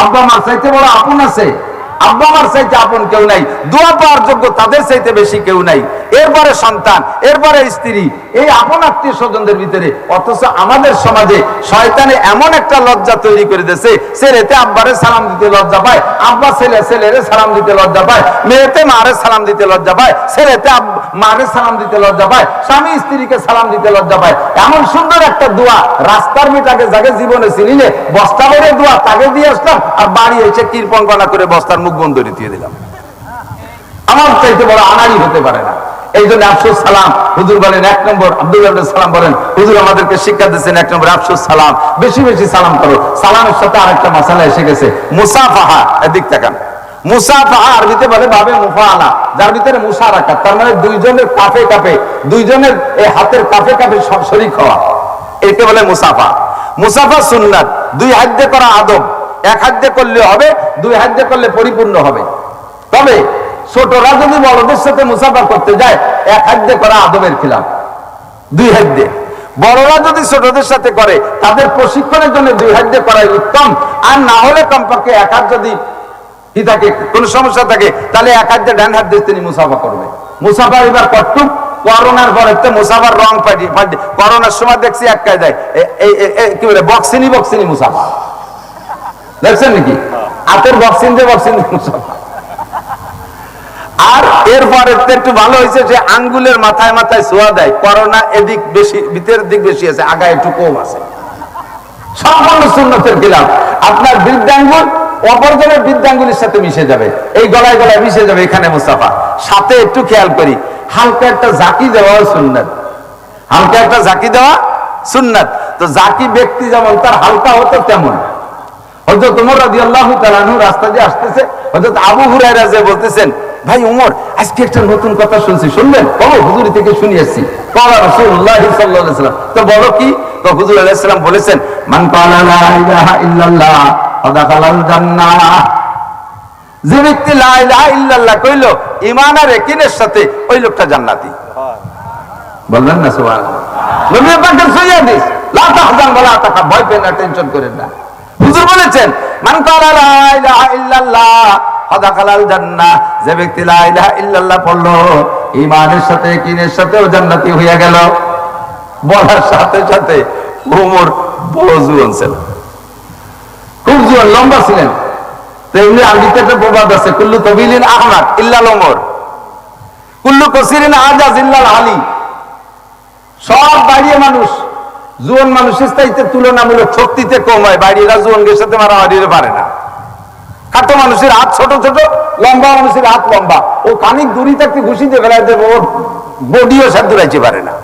আব্বা মার চাইতে বড় আপন আছে? আব্বা মার চাইতে আপন কেউ নাই, দোয়া পাওয়ার যোগ্য তাদের চাইতে বেশি কেউ নাই। এরপরে সন্তান, এরপরে স্ত্রী, এই আপন আত্মীয় স্বজনদের ভিতরে। অথচ আমাদের সমাজে শয়তানে এমন একটা লজ্জা তৈরি করে দিয়েছে, ছেলেতে আব্বারে সালাম দিতে লজ্জা পায়, আব্বা ছেলেরে সালাম দিতে লজ্জা পায়, মেয়েতে মারে সালাম দিতে লজ্জা পায়, ছেলেতে মারে সালাম দিতে লজ্জা পায়, স্বামী স্ত্রীকে সালাম দিতে লজ্জা পায়। এমন সুন্দর একটা দোয়া রাস্তার মেয়েটাকে যাকে জীবনে চিনিলে বস্তা ভরে দোয়া তাকে দিয়ে আসলাম, আর বাড়ি এসে কীর্পন করা করে বস্তার মুখ বন্ধ দিয়ে দিলাম। আমার চাইতে বড় আনাড়ি হতে পারে না। এই জন্য আফসোস সালাম হুজুর বলেন 1 নম্বর। আব্দুল্লাহ ইবনে সালাম বলেন হুজুর আমাদেরকে শিক্ষা দিচ্ছেন 1 নম্বর আফসোস সালাম, বেশি বেশি সালাম করো। সালামের সাথে আরেকটা মাসালা এসে গেছে, মুসাফাহা। এদিক তাকান, মুসাফাহা আরবিতে বলে বাবে মুফাআলা, যার ভিতরে মুশারাকাত, তার মানে দুইজনের কাফে কাফে, দুইজনের এই হাতের কাফে কাফে সব শরীক হওয়া, একে বলে মুসাফা। মুসাফা সুন্নাত, 2 হাত দিয়ে করা আদব। 1 হাত দিয়ে করলে হবে, 2 হাত দিয়ে করলে পরিপূর্ণ হবে। তবে ছোটরা যদি বড়দের সাথে মুসাফা করতে যায় 1 হাত দিয়ে করা আদবের খিলাফ, 2 হাত দিয়ে। বড়রা যদি ছোটদের সাথে করে তাদের প্রশিক্ষণের জন্য 2 হাত দিয়ে করাই উত্তম। আর না হলে কমপক্ষে 1 হাত যদি কি থাকে, কোন সমস্যা থাকে, তাহলে 1 হাত দিয়ে ডান হাত দিয়ে তিনি মুসাফা করবে। মুসাফা এবার কটুক করোনার পরে তো মুসাফার রং পাল্টে, করোনার সময় দেখছি এক কায়দায় কি বলে বক্সিনি মুসাফা দেখছেন নাকি, হাতের বক্সিং দিয়ে মুসাফা। আর এরপরে একটু ভালো হয়েছে যে আঙ্গুলের মাথায় মাথায় ছোঁয়া দেয়। করোনা এদিক বেশি, ভিতরের দিক বেশি আছে, আগায় একটু কম আছে। সম্পূর্ণ সুন্নতের খিলাফ। আপনার বৃদ্ধাঙ্গুল অপরজনের বৃদ্ধাঙ্গুলির সাথে মিশে যাবে, এই গলায় গলায় মিশে যাবে, এখানে মুসাফা। সাথে একটু খেয়াল করি, হালকা একটা জাকি দেওয়া সুন্নাত, হালকা একটা জাকি দেওয়া সুন্নাত। তো জাকি ব্যক্তি যেমন তার হালকা হতো তেমন। হযরত ওমর রাদিয়াল্লাহু তাআলা আনহু রাস্তা দিয়ে আসতেছে, হযরত আবু হুরায়রা যে বলতেছেন, ভাই ওমর আজকে একটা নতুন কথা শুনছি, শুনলেন? বলো, হুজুর থেকে শুনে আসছি। ক্বালা রাসূলুল্লাহ সাল্লাল্লাহু আলাইহি ওয়াসাল্লাম। তো বলো কি? তো হুজুর আলাইহিস সালাম বলেছেন, মান ক্বালা লা ইলাহা ইল্লাল্লাহ ফাদাখালাল জান্নাহ। যে ব্যক্তি লা ইলাহা ইল্লাল্লাহ কইলো ঈমান আর ইয়াকিনের সাথে, ওই লোকটা জান্নাতি। বলবেন না সুবহানাল্লাহ? নবী পাকের সহিহ হাদিস, লা তাহজান ওয়া লা তাখাফ, ভয় পেন না, টেনশন করেন না। হুজুর বলেছেন, মান ক্বালা লা ইলাহা ইল্লাল্লাহ ফাদাখালাল জান্নাহ। যে ব্যক্তি লা ইলাহা ইল্লাল্লাহ পড়লো ঈমানের সাথে ইয়াকিনের সাথে, ও জান্নাতি হয়ে গেল। বলার সাথে সাথে ওমর বড় জুয়ান ছিল, খুব জুয়ান, লম্বা ছিলেন। তেমনি আরবিতে একটা প্রবাদ আছে, কুল্লু তবিলিন আহমাদ ইল্লাল ওমর, কুল্লু কসিরিন আজাজ ইল্লাল আলী। সব বাড়িয়ে মানুষ জুয়ান মানুষের চাইতে তুলনামূলক শক্তিতে কম হয়, বাড়িরা জুয়ানদের সাথে মারামারি পারে না। খাটো মানুষের হাত ছোট ছোট, লম্বা মানুষের হাত লম্বা, ও খানিক দূরে থাকতে ঘুষিতে ফেলাই দেবে, ওর বডিও সাথে দূরাইতে পারে না।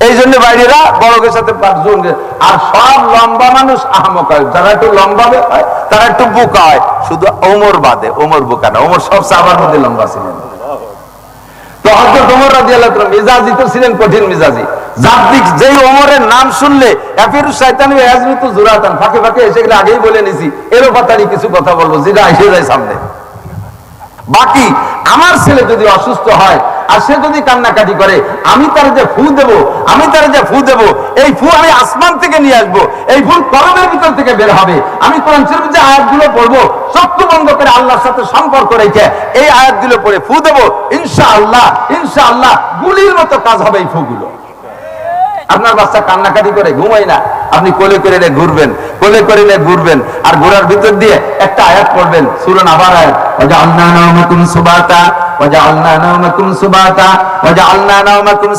এই জন্য বাইরেরা বড়দের সাথে আর সব লম্বা মানুষ আহমক হয়, যারা একটু লম্বা হয় তারা একটু বোকা হয়, শুধু ওমর বাদে। ওমর বোকা না, ওমর সব সাহাবার মধ্যে লম্বা ছিলেন। তো হযরত ওমর রাদিয়াল্লাহু তাআলা মিজাজি তো ছিলেন কঠিন মিজাজি। জাতিক যেই ওমরের নাম শুনলে কাফিরুশ শয়তান ইয়াজমিতু জুরাতান, ফাঁকে ফাঁকে এসে গেলে আগেই বলে নিছি এরও পাতারি কিছু কথা বলবো যেটা এসে যায় সামনে। বাকি আমার ছেলে যদি অসুস্থ হয় আর সে যদি কান্নাকাটি করে, আমি তার যে ফু দেব, এই ফু আমি আসমান থেকে নিয়ে আসবো, এই ফু কলমের ভিতর থেকে বের হবে। আমি কোরআন শরীফের যে আয়াতগুলো পড়বো, চক্ষু বন্ধ করে আল্লাহর সাথে সম্পর্ক রেখে এই আয়াতগুলো পড়ে ফু দেবো, ইনশাআল্লাহ গুলির মতো কাজ হবে এই ফুগুলো। আপনার বাচ্চা কান্নাকাটি করে ঘুমাই না, আপনি কোলে করে নিয়ে ঘুরবেন, আর ঘোরার ভিতর দিয়ে একটা আয়াত পড়বেন, সূরা নাবার আয়াত, ওয়াজআলনা নাওমাকুম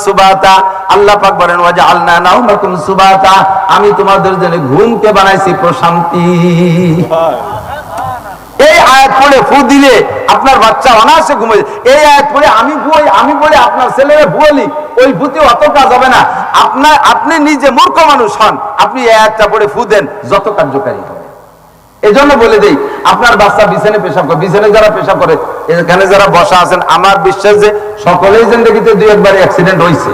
সুবাতা। আল্লাহ পাক বলেন ওয়াজআলনা নাওমাকুম সুবাতা, আমি তোমাদের জন্য ঘুমকে বানাইছি প্রশান্তি। এই আয়াত পড়ে ফু দিলে আপনার বাচ্চা অনায়াসে ঘুমায়। এই আয়াত পড়ে আমি বলে আপনার ছেলেরা ভুয়ালি, ওই ভূতে অত কাজ হবে না। আপনি নিজে মূর্খ মানুষ হন, আপনি এই আয়াতটা পড়ে ফু দেন, যত কার্যকারী হবে। এই জন্য বলে দেই, আপনার বাচ্চা বিছানে পেশাব করে, বিছানে যারা পেশাব করে, এখানে যারা বসা আছেন, আমার বিশ্বাস যে সকলেই জিন্দেগিতে 2-1 বার অ্যাক্সিডেন্ট হয়েছে,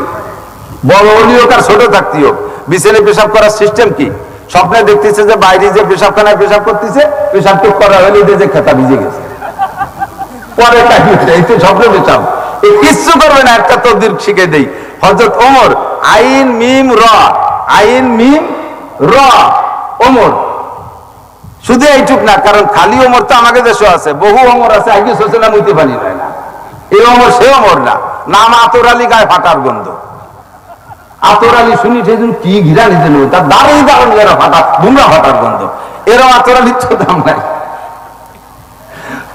বড় হলেও আর ছোট থাকতে হোক। বিছানে পেশাব করার সিস্টেম কি? স্বপ্নে দেখতেছে যে বাইরে যে পেশাবখানায় পেশাব করতেছে, পেশাব টুক করা হলে যে খেতা ভিজে গেছে, পরে এই তো স্বপ্নে পেশাব। কিচ্ছু করবে না, একটা তদবির শিখে দেই। হযরত ওমর, আইন মিম র, ওমর শুধু এইটুক না, কারণ খালি ওমর তো আমাকে দেশে আছে, বহু ওমর আছে, আগে সোচনা মুইতে পানি হয় না, এই ওমর সে ওমর না। নাম আতর আলী, গায়ে ফাটার গন্ধ। আতর আলী শুনি সেদিন কি ঘিরা নিতে নেব, তার দাঁড়িয়ে দাঁড়ানো এরা ফাটা, বুমরা ফাটার গন্ধ, এরও আতর আলীর তো দাম নাই।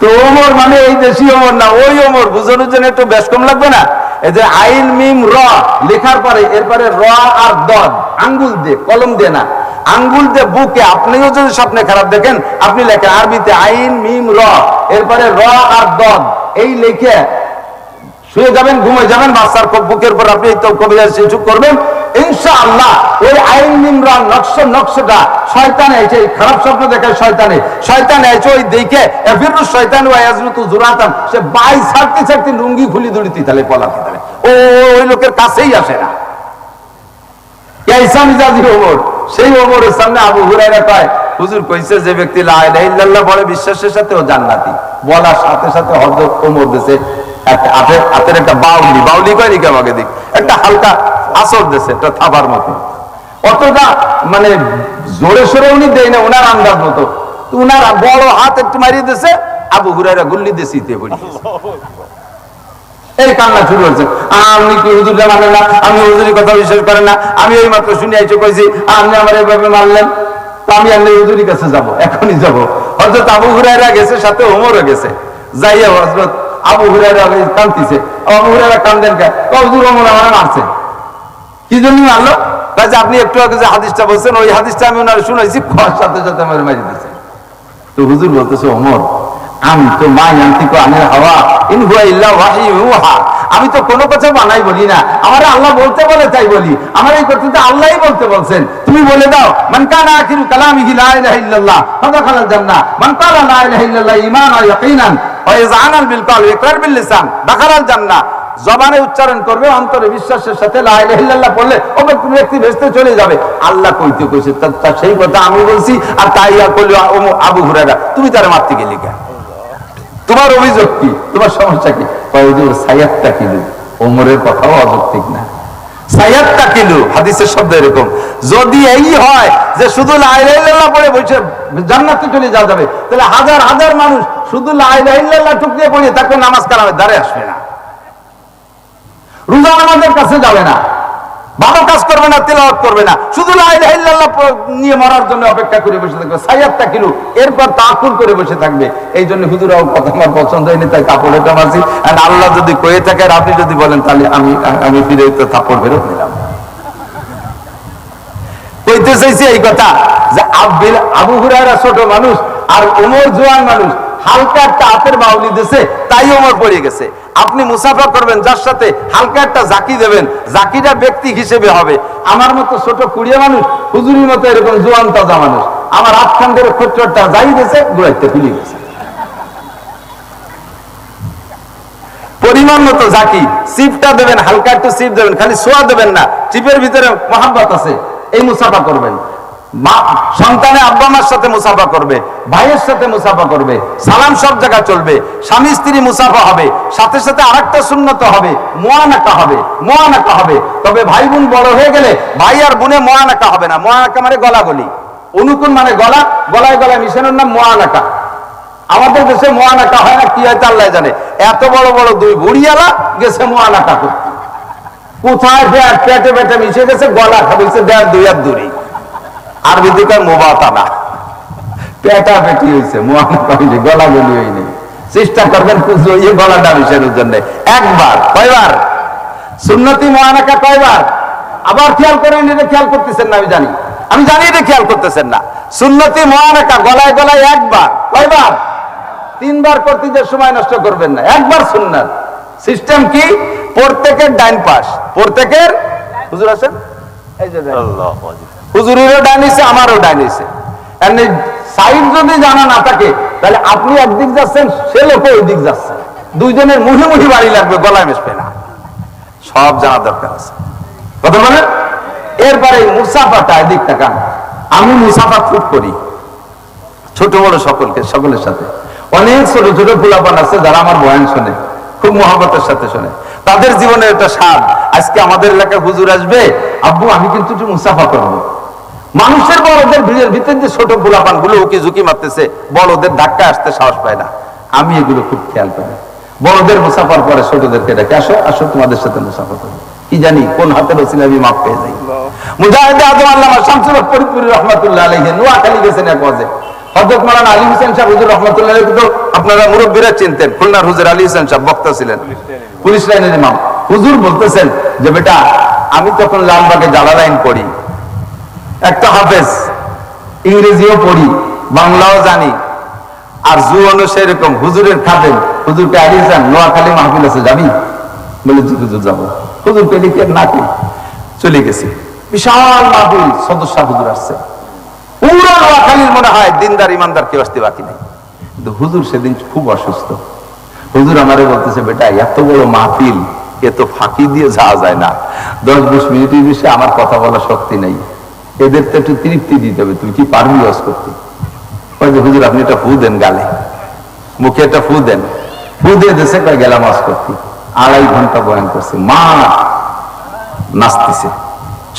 তো ওমর মানে এই দেশি ওমর না, ওই ওমর বুঝানোর জন্য একটু বেশ কম লাগবে না? এই যে আইন মিম র লেখার পরে এরপরে র আর দদ, আঙ্গুল দিয়ে, কলম দিয়ে না, আঙ্গুল দিয়ে বুকে, আপনিও যদি স্বপ্নে খারাপ দেখেন আপনি লেখেন আরবিতে আইন মিম র, এরপরে র আর দদ, এই লেখে শুয়ে যাবেন, ঘুমে যাবেন, বাচ্চার বুকের পর আপনি তো কবিতা চুপ করবেন, ইনশাআল্লাহ ওই আইন মিম র নকশটা শয়তান এসে, খারাপ স্বপ্ন দেখে শয়তান এসে ওই দেখে এফিরু শয়তান ওয়া ইয়াজলুতু জুরাতান, সে বাই ছাড়তে লুঙ্গি খুলি দড়িতে তালে পলাতে তালে, ওই লোকের কাছেই আসে না। কেসা মিজাজি ওমর, সেই ওমরের সামনে আবু হুরায়রা কয়, হুজুর কইছে যে ব্যক্তি লা ইলাহা ইল্লাল্লাহ বলে বিশ্বাসের সাথে ও জান্নাতি। বলার সাথে সাথে হযরত ওমর দেশে একটা হাতের একটা বাউলি কয় নাকি আমাকে দিক, একটা হালকা আসর দেশে, একটা থাবার মতো, অতটা মানে জোরে সোরে উনি দেয় না, ওনার আন্দাজ মতো, উনার বড় হাত একটু মারিয়ে দিয়েছে, আবু হুরায়রা গুল্লি দিয়ে শীতে পড়ে এই কান্না শুরু হয়েছে। আমি কি হুজুরটা মানে না, আমি হুজুরের কথা বিশ্বাস করে না, আমি ওই মাত্র শুনে আইসে কইছি আপনি আমার এইভাবে মারলেন, তো আমি আল্লাহ হুজুরের কাছে যাব, এখনই যাব। হযরত আবু হুরায়রা গেছে, সাথে ওমরও গেছে, যাইয়া হযরত আবু হুরায়রা কাঁদতেছে। আবু হুরায়রা কান্দেন কে? হুজুর ওমর আমার মারছে। কি জন্য মারলো? কাজে আপনি একটু আগে যে হাদিসটা বলছেন ওই হাদিসটা আমি ওনার শুনাইছি, খাওয়ার সাথে সাথে আমার মারি দিয়েছে। তো হুজুর বলতেছে ওমর, আমি তো আমি তো কোনো কথা বানাই বলি না, আমার আল্লাহ বলতে বলে তাই বলি, আমার এই কথা আল্লাহই বলতে বলছেন, তুমি বলে দাও মান কানা আখিরু কালামিহি লা ইলাহা ইল্লাল্লাহ ফাদাখালাল জান্নাহ মান ক্বালা লা ইলাহা ইল্লাল্লাহ ঈমানান ওয়া ইয়াকিনান ওয়া ইযআনান বিল কলবি ওয়া ইকরার বিল লিসান দাখালাল জান্নাহ। জবানে উচ্চারণ করবে, অন্তরে বিশ্বাসের সাথে লা ইলাহা ইল্লাল্লাহ পড়লে ও ব্যক্তি ভেস্তে চলে যাবে। আল্লাহ কইতে কইছে, তার সেই কথা আমি বলছি, আর তাই কইল আবু হুরায়রা, তুমি তারে মারতে গেলি কেন? তোমার অভিযোগ কি? তোমার সমস্যা কি? হুজুর সাইয়াদটা কিলু, ওমরের কথাও অযৌক্তিক না। সাইয়াদটা কিলু হাদিসের শব্দ এরকম, যদি এই হয় যে শুধু লা ইলাহা ইল্লাল্লাহ পড়ে বসে জান্নাতে চলে যাওয়া যাবে, তাহলে হাজার হাজার মানুষ শুধু লা ইলাহা ইল্লাল্লাহ টুকরিয়ে পড়ে তাকে নামাজ কালামের দ্বারে আসবে না, রোজা নামাজের কাছে যাবে না, ভালো কাজ করবে না, তেলাওয়াত করবে না, শুধু লা ইলাহা ইল্লাল্লাহ নিয়ে মরার জন্য অপেক্ষা করে বসে থাকবে। সাইয়াদটা কিলু, এরপর তাকুল করে বসে থাকবে। এই জন্য হুজুরাও কথা আমার পছন্দ হয়নি, তাই কাপড় এটা মারছি। আর আল্লাহ যদি কয়ে থাকে আর আপনি যদি বলেন, তাহলে আমি ফিরে তো কাপড় ফেরত নিলাম। কইতে চাইছি এই কথা যে আবু হুরায়রা ছোট মানুষ আর ওমর জোয়ান মানুষ, হালকা একটা হাতের বাউলি দিছে, তাই ওমর পড়ে গেছে। আপনি মুসাফা করবেন, যার সাথে হালকা একটা জাকি দেবেন, জাকিটা ব্যক্তি হিসেবে হবে। আমার মতো ছোট কুড়িয়া মানুষ, হুজুরির মতো এরকম জোয়ান তাজা মানুষ, আমার আটখান ধরে খোঁচটা যাই গেছে, গোড়াইতে ফিরে গেছে। পরিমাণ মতো জাকি, চিপটা দেবেন, হালকা একটু চিপ দেবেন, খালি সোয়া দেবেন না, চিপের ভিতরে মহাব্বত আছে, এই মুসাফা করবেন। সন্তানে আব্বা মার সাথে মুসাফা করবে, ভাইয়ের সাথে মুসাফা করবে, সালাম সব জায়গা চলবে, স্বামী স্ত্রী মুসাফা হবে, সাথে সাথে আরেকটা সুন্নত হবে, মুআনাকা হবে। তবে ভাই বোন বড় হয়ে গেলে ভাই আর বোনে মুআনাকা হবে না। মুআনাকা মানে গলাগলি, অনুকূল মানে গলায় মিশানোর নাম মুআনাকা। আমাদের দেশে মুআনাকা হয় না, কি হয়তো আল্লাহ জানে। এত বড় বড় দুই বুড়িয়ালা গেছে মুআনাকা করতে, কোথায় পেটে মিশে গেছে, গলা খাবিছে দেড় দুই হাত দূরে। আরবি থেকে মোবাতানা, পেটা পেটি হয়েছে, মুআনাকা হয়নি, গলাগলি হয়নি। চেষ্টা করবেন গলাটা মিশানোর জন্য। একবার, কয়বার সুন্নতি মুআনাকা, কয়বার? আবার খেয়াল করেন, এটা খেয়াল করতেছেন না, আমি জানি এটা খেয়াল করতেছেন না। সুন্নতি মুআনাকা গলায় একবার, কয়বার? 3 বার করতে যে সময় নষ্ট করবেন না, একবার সুন্নাত। সিস্টেম কি? প্রত্যেকের ডাইন পাশ, প্রত্যেকের হুজুর আছেন, এই যে হুজুরেরও ডাইন হইছে, আমারও ডাইন হইছে। এমনি সাইড যদি জানা না থাকে, তাহলে আপনি একদিক যাচ্ছেন, সে লোকে ওই দিক যাচ্ছে, দুইজনের মুখে বাড়ি লাগবে, গলায় মিশবে না, সব জানা দরকার আছে। কথা বলেন। এরপরে মুসাফাটা, এদিক তাকান। আমি মুসাফা খুব করি, ছোট বড় সকলের সাথে। অনেক ছোট ছোট পোলাপান আছে যারা আমার বয়ান শোনে, খুব মহব্বতের সাথে শোনে, তাদের জীবনের একটা স্বাদ। আজকে আমাদের এলাকায় হুজুর আসবে, আব্বু আমি কিন্তু একটু মুসাফা করবো। মানুষের বড়দের ভিড়ের ভিতরে যে ছোট পোলাপান গুলো উকি ঝুঁকি মারতেছে, বড়দের ধাক্কা আসতে সাহস পায় না। আমি এগুলো খুব খেয়াল করি। বড়দের মুসাফার পরে ছোটদেরকে ডাকে, আসো আসো তোমাদের সাথে মুসাফা করি। কি জানি কোন হাতের ওসিলা আমি মাপ পেয়ে যাই। মুজাহিদে আজম আল্লামা শামসুল হক ফরিদপুরি রাহমাতুল্লাহ আলাইহি নোয়াখালী গেছেন এক ওয়াজে। হযরত মাওলানা আলী হোসেন সাহেব হুজুর রাহমাতুল্লাহ আলাইহি তো আপনারা মুরব্বিরা চিনতেন, খুলনার হুজুর আলী হোসেন সাহেব বক্তা ছিলেন, পুলিশ লাইনের ইমাম। হুজুর বলতেছেন যে বেটা, আমি তখন লালবাগে জালালাইন পড়ি, একটা হাফেজ, ইংরেজিও পড়ি, বাংলাও জানি, আর জুয়ানো সেরকম হুজুরের খাদেম। হুজুরকে আলিয়ে যান, নোয়াখালী মাহফিল আছে, যাবি? বলে জি হুজুর যাবো। হুজুর পেলিকে নাকি চলে গেছি, বিশাল মাহফিল, সদস্য হুজুর আসছে, পুরো নোয়াখালীর মনে হয় দিনদার ইমানদার কেউ আসতে বাকি নেই। কিন্তু হুজুর সেদিন খুব অসুস্থ। হুজুর আমারে বলতেছে, বেটা এত বড় মাহফিল, এ তো ফাঁকি দিয়ে যাওয়া যায় না, 10-20 মিনিটের বেশি আমার কথা বলার শক্তি নেই, এদের তো একটু তৃপ্তি দিতে হবে, তুই কি পারবি ওয়াজ করতে? হুজুর আপনি একটা ফু দেন গালে, মুখে একটা ফু দেন। ফু দিয়ে দেশে গেলাম ওয়াজ করতে। 2.5 ঘন্টা বয়ান করছে, মা নাচতেছে,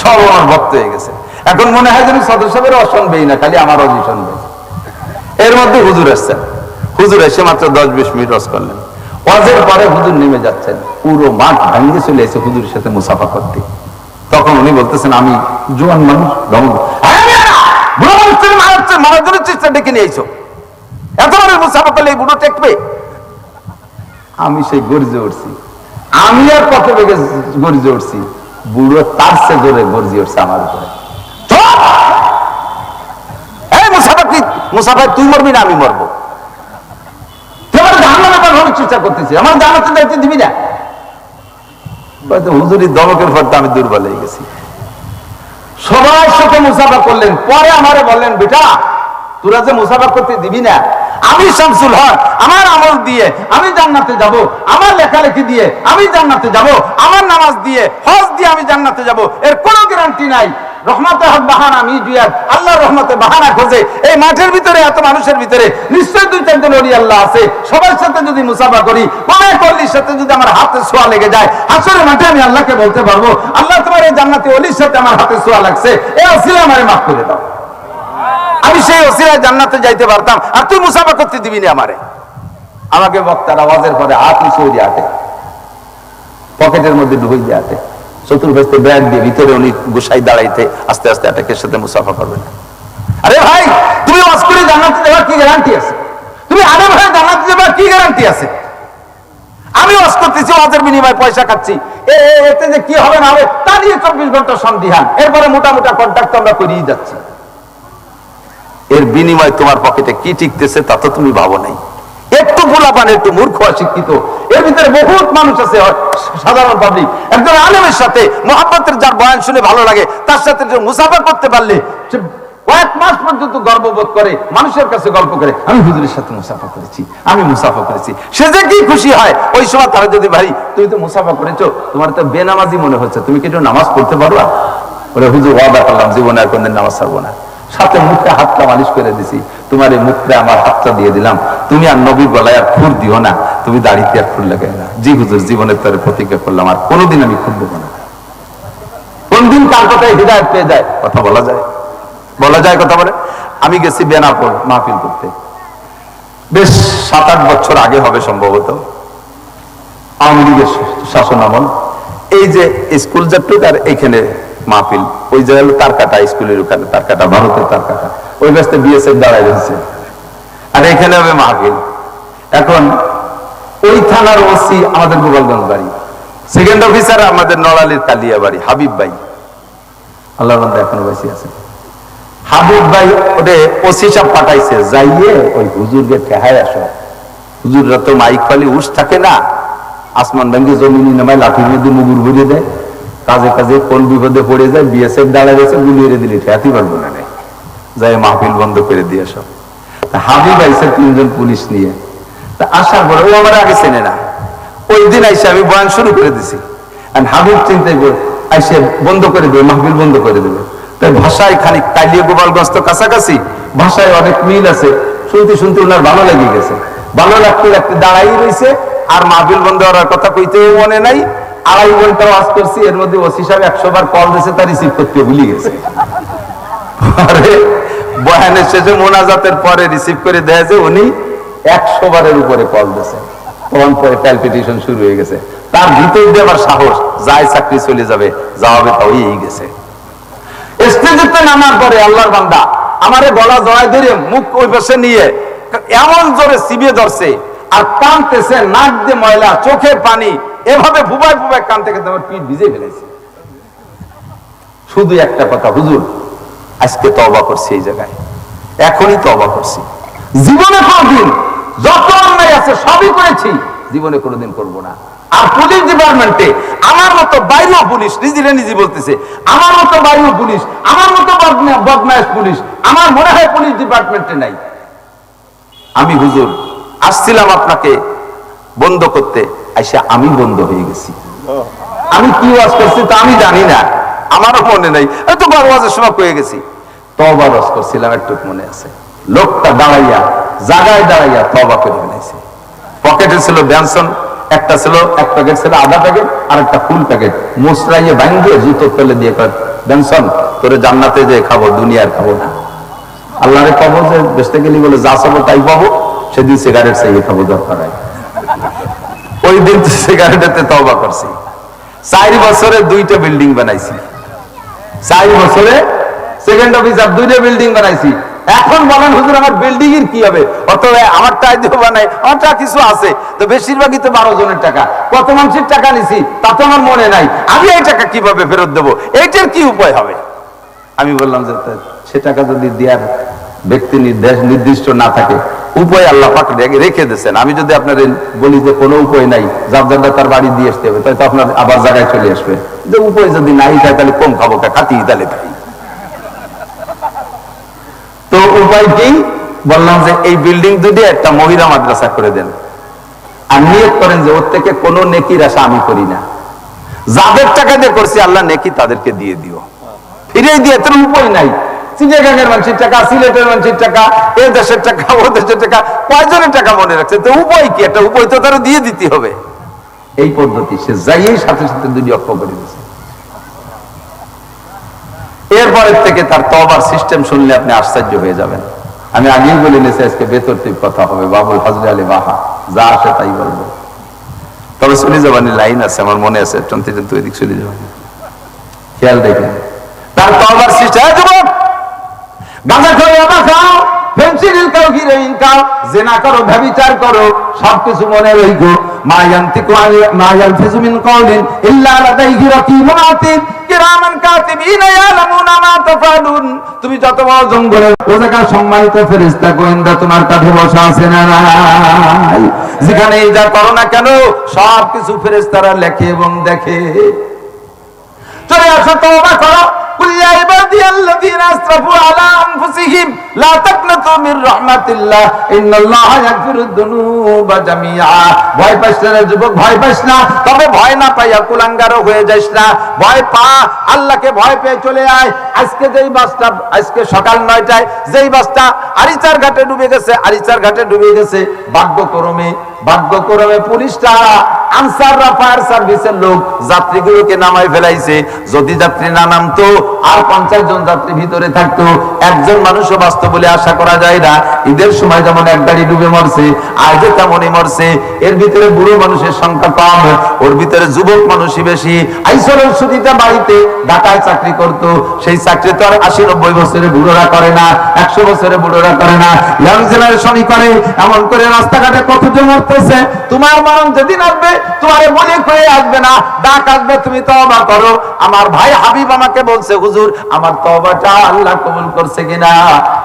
সব আমার ভক্ত হয়ে গেছে। এখন মনে হয় যেন সদস্যের অসংবেই না, খালি আমার অজিশন। এর মধ্যে হুজুর আসছেন। হুজুর এসে মাত্র 10-20 মিনিট ওয়াজ করলেন। ওয়াজের পরে হুজুর নেমে যাচ্ছেন, পুরো মাঠ ভাঙিয়ে চলে এসে হুজুরের সাথে মুসাফা করতে। তখন উনি বলতেছেন, আমি জোয়ান মানুষ, মারার চেষ্টা ডেকে নিয়েছো, এত বড় মুসাফা করলে এই বুড়ো টেকবে? আমি সেই গর্জে উঠছি। আমি আর কত বেগে গর্জে উঠছি, বুড়ো তার সে জোরে গর্জে উঠছে আমার উপরে। মুসাফা তুই মরবি না আমি মরবো? তোমার জাহান্নামে পাঠানোর চেষ্টা করতেছি, আমার জান্নাতে যাইতে দিবি না? হুজুরি দমকের পর আমি দুর্বল হয়ে গেছি। সবার সাথে মুসাফা করলেন, পরে আমারে বললেন, বেটা তোরা যে মুসাফা করতে দিবি না, আমি শামসুল হক আমার আমল দিয়ে আমি জান্নাতে যাব, আমার লেখালেখি দিয়ে আমি জান্নাতে যাব, আমার নামাজ দিয়ে হজ দিয়ে আমি জান্নাতে যাব, এর কোনো গ্যারান্টি নাই। রহমতে হক বাহানা আমি জুয়ার, আল্লাহর রহমতে বাহানা খোঁজে। এই মাঠের ভিতরে এত মানুষের ভিতরে নিশ্চয়ই 2-4 ওলি আল্লাহ আছে, সবার সাথে যদি মুসাফা করি, কোন কলির সাথে যদি আমার হাতে ছোঁয়া লেগে যায়, হাসরের মাঠে আমি আল্লাহকে বলতে পারবো, আল্লাহ তোমার এই জান্নাতি ওলির সাথে আমার হাতে ছোঁয়া লাগছে, এই ওসিলা আমারে মাফ করে দাও। আমি সেই ওসিলায় জান্নাতে যাইতে পারতাম, আর তুই মুসাফা করতে দিবি না আমারে। আমাকে বক্তার আওয়াজের পরে হাত নিচে দিয়ে হাতে, পকেটের মধ্যে ঢুকে দিয়ে হাতে, চতুর্ভুজে ব্যাগ দিয়ে ভিতরে উনি গোসাই দাঁড়াইতে, আস্তে আস্তে আটাকের সাথে মুসাফা করবেন। আরে ভাই, তুমি ওয়াজ করে জান্নাতে যাওয়ার কি গ্যারান্টি আছে? তুমি আরে ভাই জান্নাতে যাওয়ার কি গ্যারান্টি আছে? আমি ওয়াজ করতেছি, ওয়াজের বিনিময়ে পয়সা খাচ্ছি, এতে যে কি হবে না হবে তা নিয়ে 24 ঘন্টা সন্দিহান, এরপরে মোটা কন্ট্রাক্ট আমরা করিয়ে যাচ্ছি। এর বিনিময়ে তোমার পকেটে কি টিকতেছে তা তো তুমি ভাবো নাই। একটু গোলাপান, একটু মূর্খ অশিক্ষিত, এর ভিতরে বহুত মানুষ আছে, সাধারণ পাবলিক। একজন আলেমের সাথে মুহাব্বতের, যার বয়ান শুনে ভালো লাগে, তার সাথে মুসাফা করতে পারলে কয়েক মাস পর্যন্ত গর্ববোধ করে, মানুষের কাছে গল্প করে, আমি হুজুরের সাথে মুসাফা করেছি, আমি মুসাফা করেছি। সে যে কি খুশি হয়, ওই সময় তারা যদি ভাই তুমি তো মুসাফা করেছো, তোমার তো বেনামাজি মনে হচ্ছে, তুমি কি একটু নামাজ পড়তে পারবা? বলে হুজুর ওয়াদা করলাম জীবনে আর কোনদিন নামাজ ছাড়বো না। সাথে মুখটা হাতটা মালিশ করে দিছি, তোমার এই মুখটা আমার হাতটা দিয়ে দিলাম, তুমি আর নবীর গলায় আর খুর দিও না, তুমি দাড়িতে আর খুর লাগাই না। জি হুজুর, জীবনের তরে প্রতিজ্ঞা করলাম আর কোনোদিন আমি খুর দেবো না। কোন দিন কার কথায় হৃদায়ত পেয়ে যায়, কথা বলা যায়, বলা যায় কথা বলে। আমি গেছি বেনাপোল মাহফিল করতে, বেশ 7-8 বছর আগে হবে সম্ভবত, আওয়ামী লীগের শাসন আমল। এই যে স্কুল যাত্রুক আর এখানে মাহফিল, ওই যে তার কাটা স্কুলের ওখানে তার কাটা, ভারতের তার কাটা, ওই ব্যস্ত বিএসএফ দাঁড়ায় রয়েছে, আর এখানে হবে মাহফিল। এখন ওই থানার ওসি আমাদের গোপালগঞ্জ বাড়ি, সেকেন্ড অফিসার আমাদের নড়ালির কালিয়া বাড়ি, হাবিব ভাই, আল্লাহর বান্দা এখনো বেশি আছে। হাবিব ভাই ওটা ওসি সাহেব পাঠাইছে, যাইয়ে ওই হুজুরকে ঠেহায় আসো। হুজুররা তো মাইক ফালি উস থাকে না, আসমান ভেঙে জমিনি নামায় লাঠির মধ্যে মুগুর ভরিয়ে দেয়, কাজে কাজে কোন বিপদে পড়ে যায়, বিএসএফ দাঁড়ায় গেছে, গুলি এড়ে দিলে ঠেয়াতে পারবো না, যাই মাহফিল বন্ধ করে দিয়ে সব। হাবিব আইসে 3 জন পুলিশ নিয়ে, তা আসার পরে ও আমার আগে চেনে না, ওই দিন আইসে আমি বয়ান শুরু করে দিছি, আর হাবিব চিন্তাই আইসে বন্ধ করে দেবে, মাহফিল বন্ধ করে দেবে। তাই ভাষায় খানিক, কালিয়া গোপালগঞ্জ তো কাছাকাছি, ভাষায় অনেক মিল আছে, শুনতে শুনতে ওনার ভালো লেগে গেছে, ভালো লাগতে লাগতে দাঁড়াই রয়েছে, আর মাহফিল বন্ধ করার কথা কইতেও মনে নাই। 2.5 ঘন্টা ওয়াজ করছি, এর মধ্যে ওসি সাহেব 100 বার কল দিয়েছে, তার রিসিভ করতে ভুলে গেছে। পরে বয়ানের শেষে মোনাজাতের পরে রিসিভ করে দেয় যে উনি 100 বারের উপরে কল দিয়েছে। তখন পরে প্যালপিটেশন শুরু হয়ে গেছে। তার ভিতর দিয়ে আবার সাহস, যায় চাকরি চলে যাবে, যাওয়াবে তাও হয়ে গেছে। স্টেজেতে নামার পরে আল্লাহর বান্দা আমারে গলা জড়ায় ধরে মুখ ওই পাশে নিয়ে এমন জোরে চিবিয়ে ধরছে আর কানতেছে, নাক দিয়ে ময়লা, চোখের পানি, এভাবে ভুবাই ভুবাই কান থেকে আমার পিঠ ভিজে ফেলেছে। শুধু একটা কথা, হুজুর আজকে তওবা করছি, এই জায়গায় এখনই তওবা করছি, জীবনে কোনদিন যত অন্যায় আছে সবই করেছি, জীবনে কোনোদিন করব না। আর পুলিশ ডিপার্টমেন্টে আমার মতো বাইরেও পুলিশ, নিজেরা নিজে বলতেছে, আমার মতো বাইরেও পুলিশ, আমার মতো বদমাইশ পুলিশ আমার মনে হয় পুলিশ ডিপার্টমেন্টে নাই। আমি হুজুর আসছিলাম আপনাকে বন্ধ করতে, আইসা আমি বন্ধ হয়ে গেছি। আমি কি ওয়াজ করছি তা আমি জানি না, আমারও মনে নাই, এত বড় ওয়াজের সময় হয়ে গেছি। তওবা ওয়াজ করছিলাম, একটু মনে আছে। লোকটা দাঁড়াইয়া জায়গায় দাঁড়াইয়া তওবা করে ফেলেছে। পকেটে ছিল বেনসন, একটা ছিল 1 প্যাকেট, ছিল আধা প্যাকেট, আর একটা ফুল প্যাকেট মোসরাইয়ে ভাঙিয়ে জুতো ফেলে দিয়ে কয়, বেনসন তোরে জান্নাতে যে খাবো, দুনিয়ার খাবো না। আল্লাহরে পাবো যে বেসতে গেলি বলে যা চাবো তাই পাবো, সেদিন সিগারেট চাইয়ে খাবো, দরকার হয়। ওই দিন সিগারেটেতে তওবা করছি। 4 বছরে 2টা বিল্ডিং বানাইছি, 4 বছরে সেকেন্ড অফিসার 2টা বিল্ডিং বানাইছি। এখন বলেন হুজুর আমার বিল্ডিং এর কি হবে? অত আমারটা আইডিও বানাই, আমারটা কিছু আছে তো, বেশিরভাগই তো 12 জনের টাকা, কত মানুষের টাকা নিছি তা তো আমার মনে নাই, আমি এই টাকা কিভাবে ফেরত দেবো, এইটার কি উপায় হবে? আমি বললাম যে সে টাকা যদি দেওয়ার ব্যক্তি নির্দিষ্ট না থাকে, উপায় আল্লাহ পাক রেখে দিয়েছেন। আমি যদি আপনার বলি যে কোনো উপায় নাই, যার তার বাড়ি দিয়ে আসতে হবে, তাই তো আপনার আবার জায়গায় চলে আসবে। যে উপায় যদি নাই থাকে তাহলে কম খাবো, খাতি তাহলে তাই। তো উপায় কি? বললাম যে এই বিল্ডিং দুটি একটা মহিলা মাদ্রাসা করে দেন, আর নিয়ত করেন যে ওর থেকে কোনো নেকির আশা আমি করি না, যাদের টাকা দিয়ে করছি আল্লাহ নেকি তাদেরকে দিয়ে দিও, ফিরে দিয়ে তোর উপায় নাই। চিটাগাংয়ের মানুষের টাকা, সিলেটের মানুষের টাকা, এ দেশের টাকা, ও দেশের টাকা, কয়জনের টাকা মনে রাখছে? তো উপায় কি? একটা উপায় তো তারা দিয়ে দিতে হবে। এই পদ্ধতি সে যাইয়েই সাথে সাথে 2 অক্ষ করে দিয়েছে। এরপরের থেকে তার তওবার সিস্টেম শুনলে আপনি আশ্চর্য হয়ে যাবেন। আমি আগেই বলে নিয়েছি আজকে বেতরতিব কথা হবে, বাবুল হাজরে আলী বাহা, যা আসে তাই বলবো। তবে চলে যাবানি লাইন আছে, আমার মনে আছে, তুই এদিক চলে যাবানি, খেয়াল দেখেন তার তওবার সিস্টেম। যুবক গাঁজা খাও, ইয়াবা খাও, ফেন্সিডিল খাও, হিরোইন খাও, জেনা করো, ব্যভিচার করো, সবকিছু মনে রাখো। মা ইয়ালফিযু মিন কওলিন ইল্লা লাদাইহি রাকীবুন আতীদ কিরামান কাতিবিন ইয়ালামুনা মা তাফআলুন। তুমি যত বড় জঙ্গলের ওজাকার সম্মানিত ফেরেশতা গোয়েন্দা তোমার কাছে বসা আছে না নাই? যেখানে যা করো না কেন সবকিছু ফেরেশতারা লেখে এবং দেখে। চলে আসো, তওবা করো। কুল ইয়া ইবাদিয়াল্লাযীনা আসরাফু আলা আনফুসিহিম লা তাকনাতু মির রাহমাতিল্লাহ ইন্নাল্লাহা ইয়াগফিরুদ যুনুবা জামিআ। ভয় পাইস না যুবক, ভয় পাইস না, তবে ভয় না পাইয়া কুলাঙ্গারও হয়ে যাইস না। ভয় পা, আল্লাহকে ভয় পেয়ে চলে আয়। আজকে যেই বাসটা, আজকে সকাল 9টায় যেই বাসটা আরিচার ঘাটে ডুবে গেছে, আরিচার ঘাটে ডুবে গেছে, ভাগ্যক্রমে পুলিশটা, আনসাররা, ফায়ার সার্ভিসের লোক যাত্রীগুলোকে নামাই ফেলাইছে। যদি যাত্রী না নামতো আর 50 জন যাত্রী ভিতরে থাকতো, একজন মানুষও বাঁচত বলে আশা করা যায় না। ঈদের সময় যেমন এক গাড়ি ডুবে মরছে, আজও তেমনই মরছে। এর ভিতরে বুড়ো মানুষের সংখ্যা কম, ওর ভিতরে যুবক মানুষই বেশি। আইসরের ছুটিতে বাড়িতে ঢাকায় চাকরি করতো, সেই চাকরি তো আর 80-90 বছরে বুড়োরা করে না, 100 বছরে বুড়োরা করে না, ইয়াং জেনারেশনই করে। এমন করে রাস্তাঘাটে কতজন মরতেছে। তোমার মরণ যেদিন আসবে তোমার মনে করে আসবে না, ডাক আসবে, তুমি তওবা করো। আমার ভাই হাবিব আমাকে বলছে, হুজুর আমার তওবাটা আল্লাহ কবুল করছে কিনা।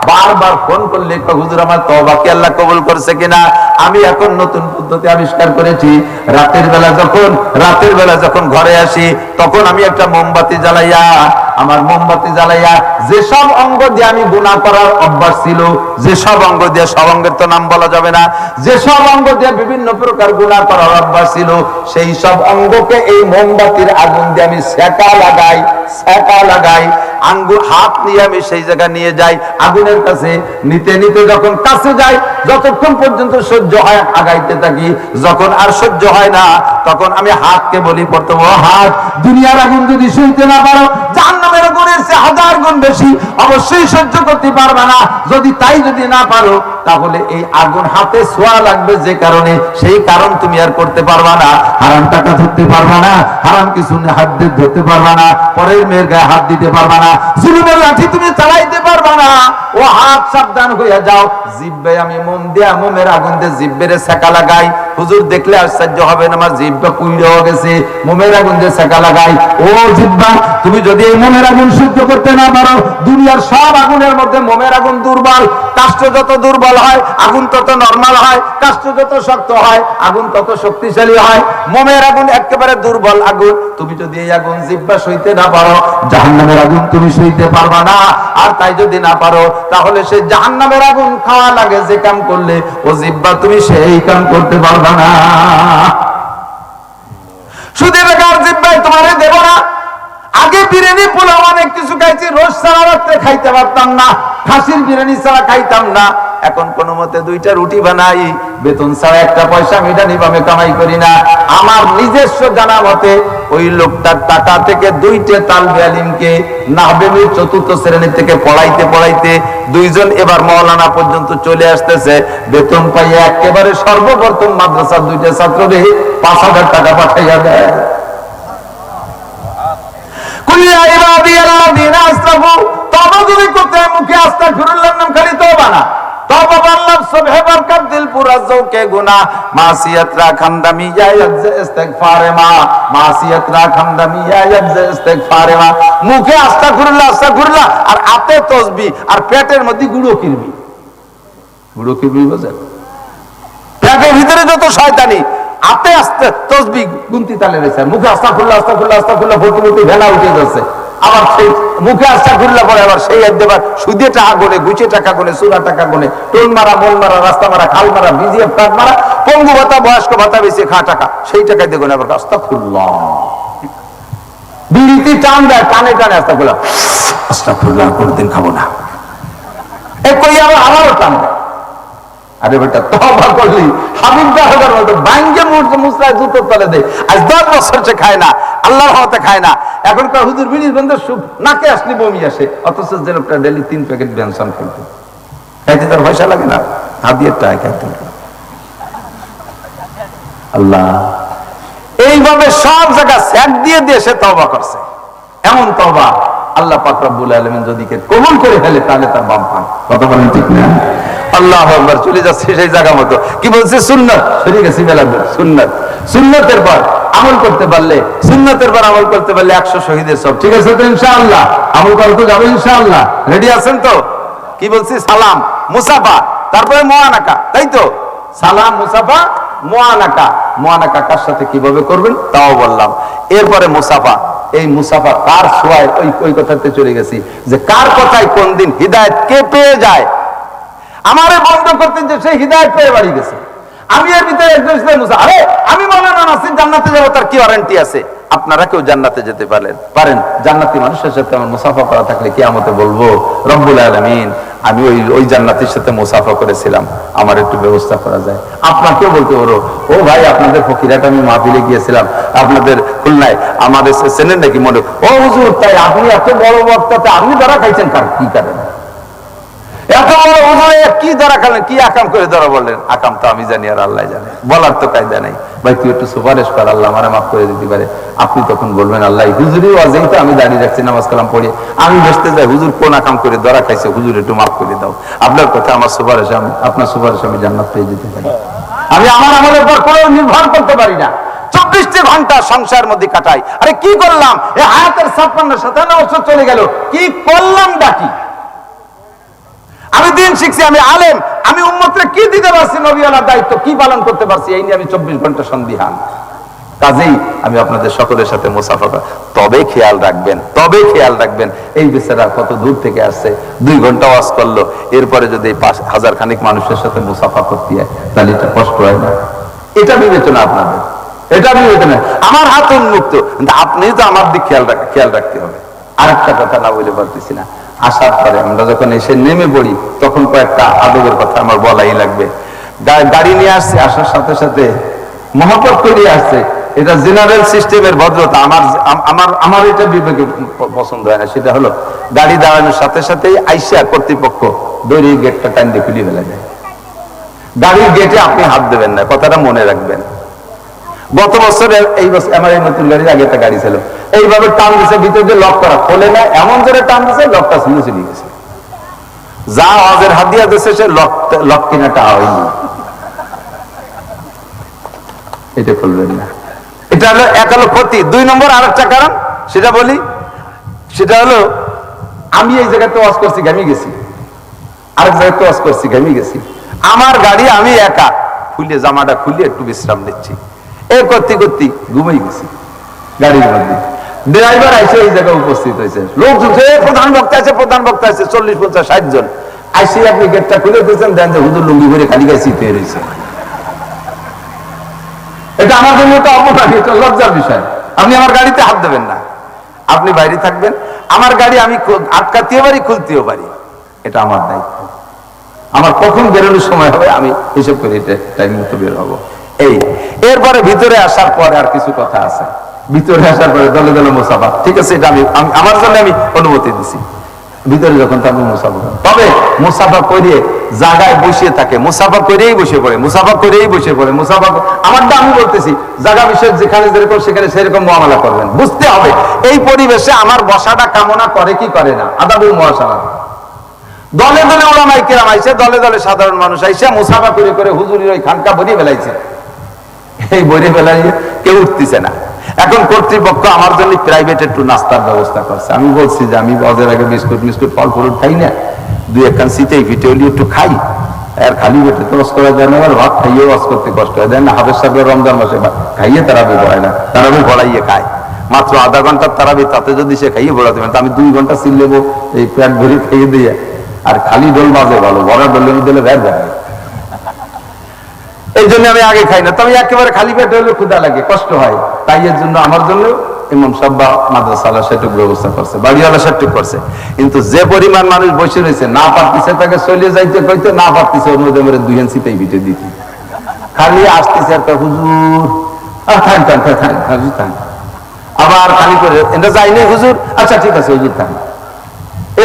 বারবার ফোন করলে হুজুর আমার তওবা কি আল্লাহ কবুল করছে কিনা। আমি এখন নতুন পদ্ধতি আবিষ্কার করেছি। রাতের বেলা যখন ঘরে আসি, তখন আমি একটা মোমবাতি জ্বালাইয়া যেসব অঙ্গ দিয়ে আমি গুনাহ করার অভ্যাস ছিল, যেসব অঙ্গ দিয়ে, সব অঙ্গের তো নাম বলা যাবে না, যেসব অঙ্গ দিয়ে বিভিন্ন প্রকার গুনাহ করার অভ্যাস ছিল, সেই সব অঙ্গকে এই মোমবাতির আগুন দিয়ে আমি সেকা লাগাই। আঙ্গুল হাত নিয়ে আমি সেই জায়গা নিয়ে যাই আগুনের কাছে। নিতে যখন কাছে যাই, যতক্ষণ পর্যন্ত সহ্য হয় আগাইতে থাকি। যখন আর সহ্য হয় না, তখন আমি হাতকে বলি প্রথম, হাত দুনিয়ার আগুন যদি সইতে না পারো, জাহান্নামের আগুনের চেয়ে 1000 গুণ বেশি অবশ্যই সহ্য করতে পারবে না। যদি না পারো, তাহলে এই আগুন হাতে ছোঁয়া লাগবে, যে কারণে সেই কারণ তুমি আর করতে পারবা না। হারাম টাকা ধরতে পারবা না, হারাম কিছু হাত দিয়ে ধরতে পারবা না, পরের মেয়ের গায়ে হাত দিতে পারবা না, জুলুমের লাঠি তুমি চালাইতে পারবা না। ও হাত, সাবধান হইয়া যাও। জিহ্বে আমি মোম দিয়া, মোমের আগুন দিয়ে জিহ্বেরে সেকা লাগাই। হুজুর দেখলে আশ্চর্য হবেন, আমার জিহ্বা পুড়ে গেছে, মোমের আগুন দিয়ে সেকা লাগাই। ও জিহ্বা, তুমি যদি এই মোমের আগুন সহ্য করতে না পারো, দুনিয়ার সব আগুনের মধ্যে মোমের আগুন দুর্বল। কাষ্ঠ যত দুর্বল হয়, আগুন তত নরমাল হয়। কাষ্ঠ যত শক্ত হয়, আগুন তত শক্তিশালী হয়। মোমের আগুন একেবারে দুর্বল আগুন। তুমি যদি এই আগুন জিহ্বা সইতে না পারো, জাহান্নামের আগুন তুমি সইতে পারবা না। আর তাই যদি না পারো, তাহলে সেই জাহান্নামের আগুন খাওয়া লাগে যে কাম করলে, ও জিহ্বা তুমি সেই কাম করতে পারবা না। শুধু বেকার জিহ্বায় তোমারে দেব না। আগে বিরিয়ানি, পোলাও অনেক কিছু খাইছি, রোজ ছাড়া রাত্রে খাইতে পারতাম না, খাসির বিরিয়ানি ছাড়া খাইতাম না। এখন কোন মতে 2টা রুটি বানাই, বেতন ছাড়া 1 পয়সা মিটানি ভাবে কামাই করি না। আমার নিজস্ব জানা মতে ওই লোকটার টাকা থেকে 2টে তালবে আলিমকে নাহবেমির 4র্থ শ্রেণী থেকে পড়াইতে পড়াইতে 2জন এবার মাওলানা পর্যন্ত চলে আসতেছে। বেতন পাইয়া একেবারে সর্বপ্রথম মাদ্রাসার 2টা ছাত্রকে 5000 টাকা পাঠাইয়া দেয়। মুখে আস্তাগফিরুল্লাহর নাম খালি তওবা না, তওবা বললাম সুবহে বরকত দিল পুরা জৌকে গুনাহ, মাসিয়াত রাখান্দামি ইয়াজে ইস্তিগফারে মা, মাসিয়াত রাখান্দামি ইয়াজে ইস্তিগফারে মা। মুখে আস্তাগফিরুল্লাহ আস্তাগফিরুল্লাহ, আর হাতে তাসবিহ, আর পেটের মধ্যে গুঁড়ো কিরবি। গুঁড়ো কিরবি বুঝেন? পেটের ভিতরে যত শয়তানি, হাতে আস্তে তাসবিহ গুনতি তালে রয়েছে, মুখে আস্তাগফিরুল্লাহ আস্তাগফিরুল্লাহ আস্তাগফিরুল্লাহ বলতে বলতে ভেলা উঠে যাচ্ছে। আবার সেই মুখে আস্তাগফিরুল্লাহ পরে আবার সেই একবার সুদে টাকা গুনে, গুছে টাকা গুনে, সুরা টাকা গুনে, টোল মারা, মন মারা, রাস্তা মারা, খাল মারা, বিজিএফ কার্ড মারা, পঙ্গু ভাতা, বয়স্ক ভাতা বেশি খা টাকা, সেই টাকায় দেখুন আবার আস্তাগফিরুল্লাহ। বিড়িতে টান দেয়, টানে টানে আস্তাগফিরুল্লাহ আস্তাগফিরুল্লাহ, কোনদিন খাবো না, এ কই আবার আমারও টান দেয়। আরে বেটা, তওবা করলি হাবিব দাহদার মতো ভাঙ্গে মুসরায় জুতোর তলে দেয়। আজ 10 বছর সে খায় না, আল্লাহর রহমতে খায় না। এখনকার হুজুর বিড়ির গন্ধে নাকে আসলে বমি আসে, অথচ যে লোকটা ডেলি 3 প্যাকেট বেনসন খেলতো, খাইতে তার পয়সা লাগে না, হাদিয়ের টাকা খাইতে। আল্লাহ এইভাবে সব জায়গা স্যাক দিয়ে দিয়ে সে তওবা করছে। এমন তওবা আল্লাহ পাক রব্বুল আলামিন যদি কে কবুল করে ফেলে, তাহলে তার বাম পান। কথা বলেন ঠিক না? আল্লাহু আকবার। চলে যাচ্ছে সেই জায়গা মতো। কি বলছে? সুন্নাত। সরে গেছি মেলা সুন্নাত। সুন্নাতের পর আমল করতে পারলে, সুন্নাতের পর আমল করতে পারলে 100 শহীদের সব। ঠিক আছে তো ইনশাআল্লাহ? আমল করতে যাবে ইনশাআল্লাহ। রেডি আছেন তো? কি বলছি? সালাম, মুসাফা, তারপরে মুআনাকা, তাই তো? সালাম, মুসাফা, মুআনাকা। মুআনাকা কার সাথে কিভাবে করবেন তাও বললাম। এরপরে মুসাফা। এই মুসাফা কার ছোঁয়ায়, ওই কথাতে চলে গেছি যে কার কথায় কোন দিন হিদায়াত কে পেয়ে যায়। আমারে বন্ধ করতেন যে সেই হিদায়াত পেয়ে বাড়ি গেছে। আমি এর ভিতরে একজন মুসা, আরে আমি মাওলানা নাসির জান্নাতে যাবো, তার কি ওয়ারেন্টি আছে? আপনারা কেউ জান্নাতে যেতে পারেন। জান্নাতি মানুষের সাথে আমার মুসাফা করা থাকলে কিয়ামতে বলবো, রব্বুল আলামিন আমি ওই জান্নাতের সাথে মুসাফা করেছিলাম, আমার একটু ব্যবস্থা করা যায়। আপনাকেও বলতে পারো, ও ভাই আপনাদের ফকিরাট আমি মাহফিলে গিয়েছিলাম, আপনাদের খুলনায়, আমাদের চেনেন নাকি? মনে, ও হুজুর তাই আপনি এত বড় বক্তাতে আপনি ধরা খাইছেন কি কারণে? এত বড় হুজুরে কি ধরা খালেন, কি আকাম করে ধরা বললেন? আকাম তো আমি জানি আর আল্লাহ জানে, বলার তো কায়দা নাই। ভাই তুই একটু সুপারিশ কর, আল্লাহ আমারে মাফ করে দিতে পারে। আপনি তখন বলবেন আল্লাহ হুজুরি ওয়াজেই তো আমি দাঁড়িয়ে রাখছি, নামাজ কালাম পড়ে আমি বেসতে যাই, হুজুর কোন আকাম করে ধরা খাইছে, হুজুর একটু মাফ করে দাও। আপনার কথা আমার সুপারিশ, আপনার সুপারিশ আমি জান্নাত পেয়ে যেতে পারি। আমি আমার আমলের উপর কোনো নির্ভর করতে পারি না। 24 ঘন্টা সংসার মধ্যে কাটাই। আরে কি করলাম? এই হায়াতের 56-57 বছর চলে গেল, কি করলাম ডাকি? আমি দিন শিখছি, আমি আলেম, আমি উম্মতরে কি দিতে পারছি, নবীওয়ালার দায়িত্ব কি পালন করতে পারছি, এই নিয়ে আমি 24 ঘন্টা সন্দিহান। কাজেই আমি আপনাদের সকলের সাথে মুসাফা, তবে খেয়াল রাখবেন এই বেচারা কত দূর থেকে আসছে, 2 ঘন্টা ওয়াজ করলো, এরপরে যদি 5000 খানিক মানুষের সাথে মুসাফা করতে হয়, তাহলে এটা কষ্ট হয় না? এটা বিবেচনা আপনাদের, এটা বিবেচনা। আমার হাত উন্মুক্ত, কিন্তু আপনি তো আমার দিক খেয়াল রাখতে হবে। আরেকটা কথা না বলে পারতেছি না, আসার পরে আমরা যখন এসে নেমে পড়ি, তখন কয়েকটা আদবের কথা আমার বলাই লাগবে। গাড়ি নিয়ে আসছে, আসার সাথে সাথে মহব্বত করে আসছে, এটা জেনারেল সিস্টেমের ভদ্রতা। আমার এটা বিবেকে পছন্দ হয় না। সেটা হলো গাড়ি দাঁড়ানোর সাথে সাথেই আইসা কর্তৃপক্ষ দড়ির গেটটা টান দিয়ে খুলে ফেলে দেয়। গাড়ির গেটে আপনি হাত দেবেন না, কথাটা মনে রাখবেন। গত বছরে এই বছর আমার এই নতুন গাড়ির আগে একটা গাড়ি ছিল, এইভাবে টান দিছে, ভিতর দিয়ে লক করা, খোলে না, এমন জোরে টান দিছে লকটা ছিল চলে গেছে। যা হজের হাদিয়া দিয়েছে সে লক কিনাটা হয়নি। এটা খুলবেন না। এটা হলো এক হলো ক্ষতি। 2 নম্বর আরেকটা কারণ সেটা বলি, সেটা হলো আমি এই জায়গাতে ওয়াজ করছি, ঘামি গেছি, আরেক জায়গাতে ওয়াজ করছি, ঘামি গেছি। আমার গাড়ি আমি একা খুলে জামাটা খুলে একটু বিশ্রাম নিচ্ছি, এ করতে করতে ঘুমিয়ে গেছি গাড়ির মধ্যে। ড্রাইভার এসে এই জায়গায় উপস্থিত হয়েছে, লোকজন প্রধান বক্তা আছে, প্রধান বক্তা আছে, 40, 50, 60 জন আইসি। আপনি গেটটা খুলে দিয়েছেন, দেন যে হুজুর লুঙ্গি করে খালি গায়ে শীত হয়ে রয়েছে। এটা আমার জন্য তো অপরাধ, এটা লজ্জার বিষয়। আপনি আমার গাড়িতে হাত দেবেন না, আপনি বাইরে থাকবেন। আমার গাড়ি আমি আটকাতেও পারি, খুলতেও পারি, এটা আমার দায়িত্ব। আমার কখন বেরোনোর সময় হবে আমি হিসেব করে টাইম মতো বের হবো। এরপরে ভিতরে আসার পরে আর কিছু কথা আছে। ভিতরে আসার পরে দলে দলে মুসাফা, ঠিক আছে, এটা আমি আমার জন্য আমি অনুমতি দিছি। ভিতরে যখন তার মুসাফা, তবে মুসাফা করিয়ে জায়গায় বসিয়ে থাকে, মুসাফা করেই বসে পড়ে, মুসাফা করেই বসে পড়ে, মুসাফা। আমারটা আমি বলতেছি, জায়গা বিশেষ যেখানে যেরকম সেখানে সেরকম মুআমালা করবেন। বুঝতে হবে এই পরিবেশে আমার বসাটা কামনা করে কি করে না। আদাবুল মুআশারা। দলে দলে ওলামায়ে কেরাম আইছে, দলে দলে সাধারণ মানুষ আইসে মুসাফা করে করে হুজুরের ওই খানকা ভরিয়ে ফেলাইছে। এই ভরিয়ে ফেলাই কেউ উঠতেছে না। এখন কর্তৃপক্ষ আমার জন্য প্রাইভেট একটু নাস্তার ব্যবস্থা করছে। আমি বলছি যে আমি বজের আগে বিস্কুট ফল ফল খাই না, 2-1 সিটেই ফিটে হলি একটু খাই, আর খালি পেটে তো ওয়াজ করা যায় না, আর ভাত খাইয়ে ওয়াজ করতে কষ্ট হয়। দেন না হাফেজ সাহেব রমজান মাসে খাইয়ে তারাবি পড়ায় না, তারাবি পড়াইয়ে খায় মাত্র আধা ঘন্টার তারাবি, তাতে যদি সে খাইয়ে পড়াতে পারে, আমি 2 ঘন্টা সিল নেবো এই পেট ভরে খাইয়ে দিয়ে। আর খালি ডোল বাজে ভালো, বড় ডোলের দিলে ভ্যাট যায়। এই জন্য আমি আগে খাই না। তবে একেবারে খালি পেট হলে ক্ষুধা লাগে, কষ্ট হয়। তাই এর জন্য আমার জন্য ইমাম সাহেব বা মাদ্রাসাওয়ালা সেটুক ব্যবস্থা করছে, বাড়িওয়ালা সেটুক করছে। কিন্তু যে পরিমাণ মানুষ বসে রয়েছে, না পারতেছে তাকে চলে যাইতে কইতে, না পারতেছে ওর মধ্যে মেরে 2 সিটেই ভিটে দিতে, খালি আসতেছে একটা হুজুর আবার খালি করে এটা যাইনি হুজুর, আচ্ছা ঠিক আছে হুজুর থাক।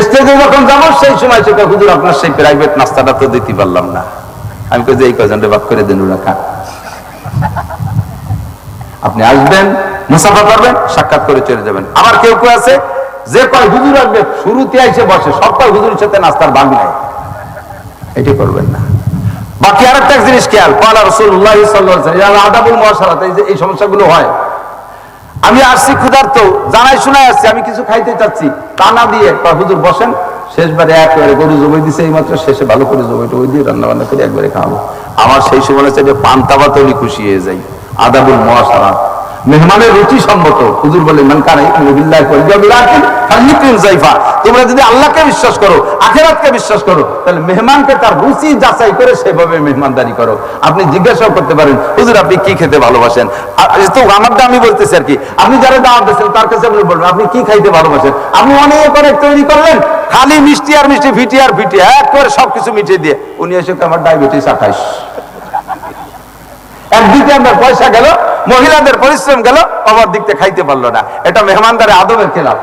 স্টেজে যখন যাবো সেই সময় সেটা হুজুর আপনার সেই প্রাইভেট নাস্তাটা তো দিতে পারলাম না। আমি কই যে এই কয়জনটা বাক করে দেন, ওরা খান। আপনি আসবেন, মুসাফা করবেন, সাক্ষাৎ করে চলে যাবেন। আবার কেউ কেউ আছে যে কয় হুজুর আসবে শুরুতে আইসে বসে, সব কয় হুজুরের সাথে নাস্তার ভাগ নাই, এটি করবেন না। বাকি আরেকটা জিনিস খেয়াল, ক্বালা রাসূলুল্লাহ সাল্লাল্লাহু আলাইহি ওয়াসাল্লাম আদাবুল মুআশারাত, এই সমস্যাগুলো হয়। আমি আসছি ক্ষুধার্ত, জানাই শোনাই আসছি, আমি কিছু খাইতে চাচ্ছি, তা না দিয়ে হুজুর বসেন, শেষবারে একবারে গরু জবাই দিছে এই মাত্র, শেষে ভালো করে জবাইটা ওই দিয়ে রান্না বান্না করে একবারে খাওয়াবো। আমার সেই সময় চাইলে পান্তা ভাতই খুশি হয়ে যাই। আদাবুল মুআশারাত, মেহমানের রুচি সম্মত। হুজুর বলে মান কানা ইউমিনু বিল্লাহি ওয়াল ইয়াউমিল আখির ফালইউকরিম যায়ফা। তোমরা যদি আল্লাহকে বিশ্বাস করো, আখিরাতকে বিশ্বাস করো, তাহলে মেহমানকে তার রুচি যাচাই করে সেভাবে মেহমানদারি করো। আপনি জিজ্ঞাসাও করতে পারেন, হুজুর আপনি কি খেতে ভালোবাসেন? তো আমারটা আমি বলতেছি আর কি, আপনি যারা দাওয়াত দিয়েছেন তার কাছে আপনি বলবেন আপনি কি খাইতে ভালোবাসেন। আপনি অনেক অনেক তৈরি করলেন, খালি মিষ্টি আর মিষ্টি, ফিটি আর ফিটি, এক করে সবকিছু মিটিয়ে দিয়ে উনি এসে আমার ডায়াবেটিস 28। একদিকে আপনার পয়সা গেল, মহিলাদের পরিশ্রম গেল, আমার দিকতে খাইতে পারলো না। এটা মেহমানদারে আদবের খেলাফ।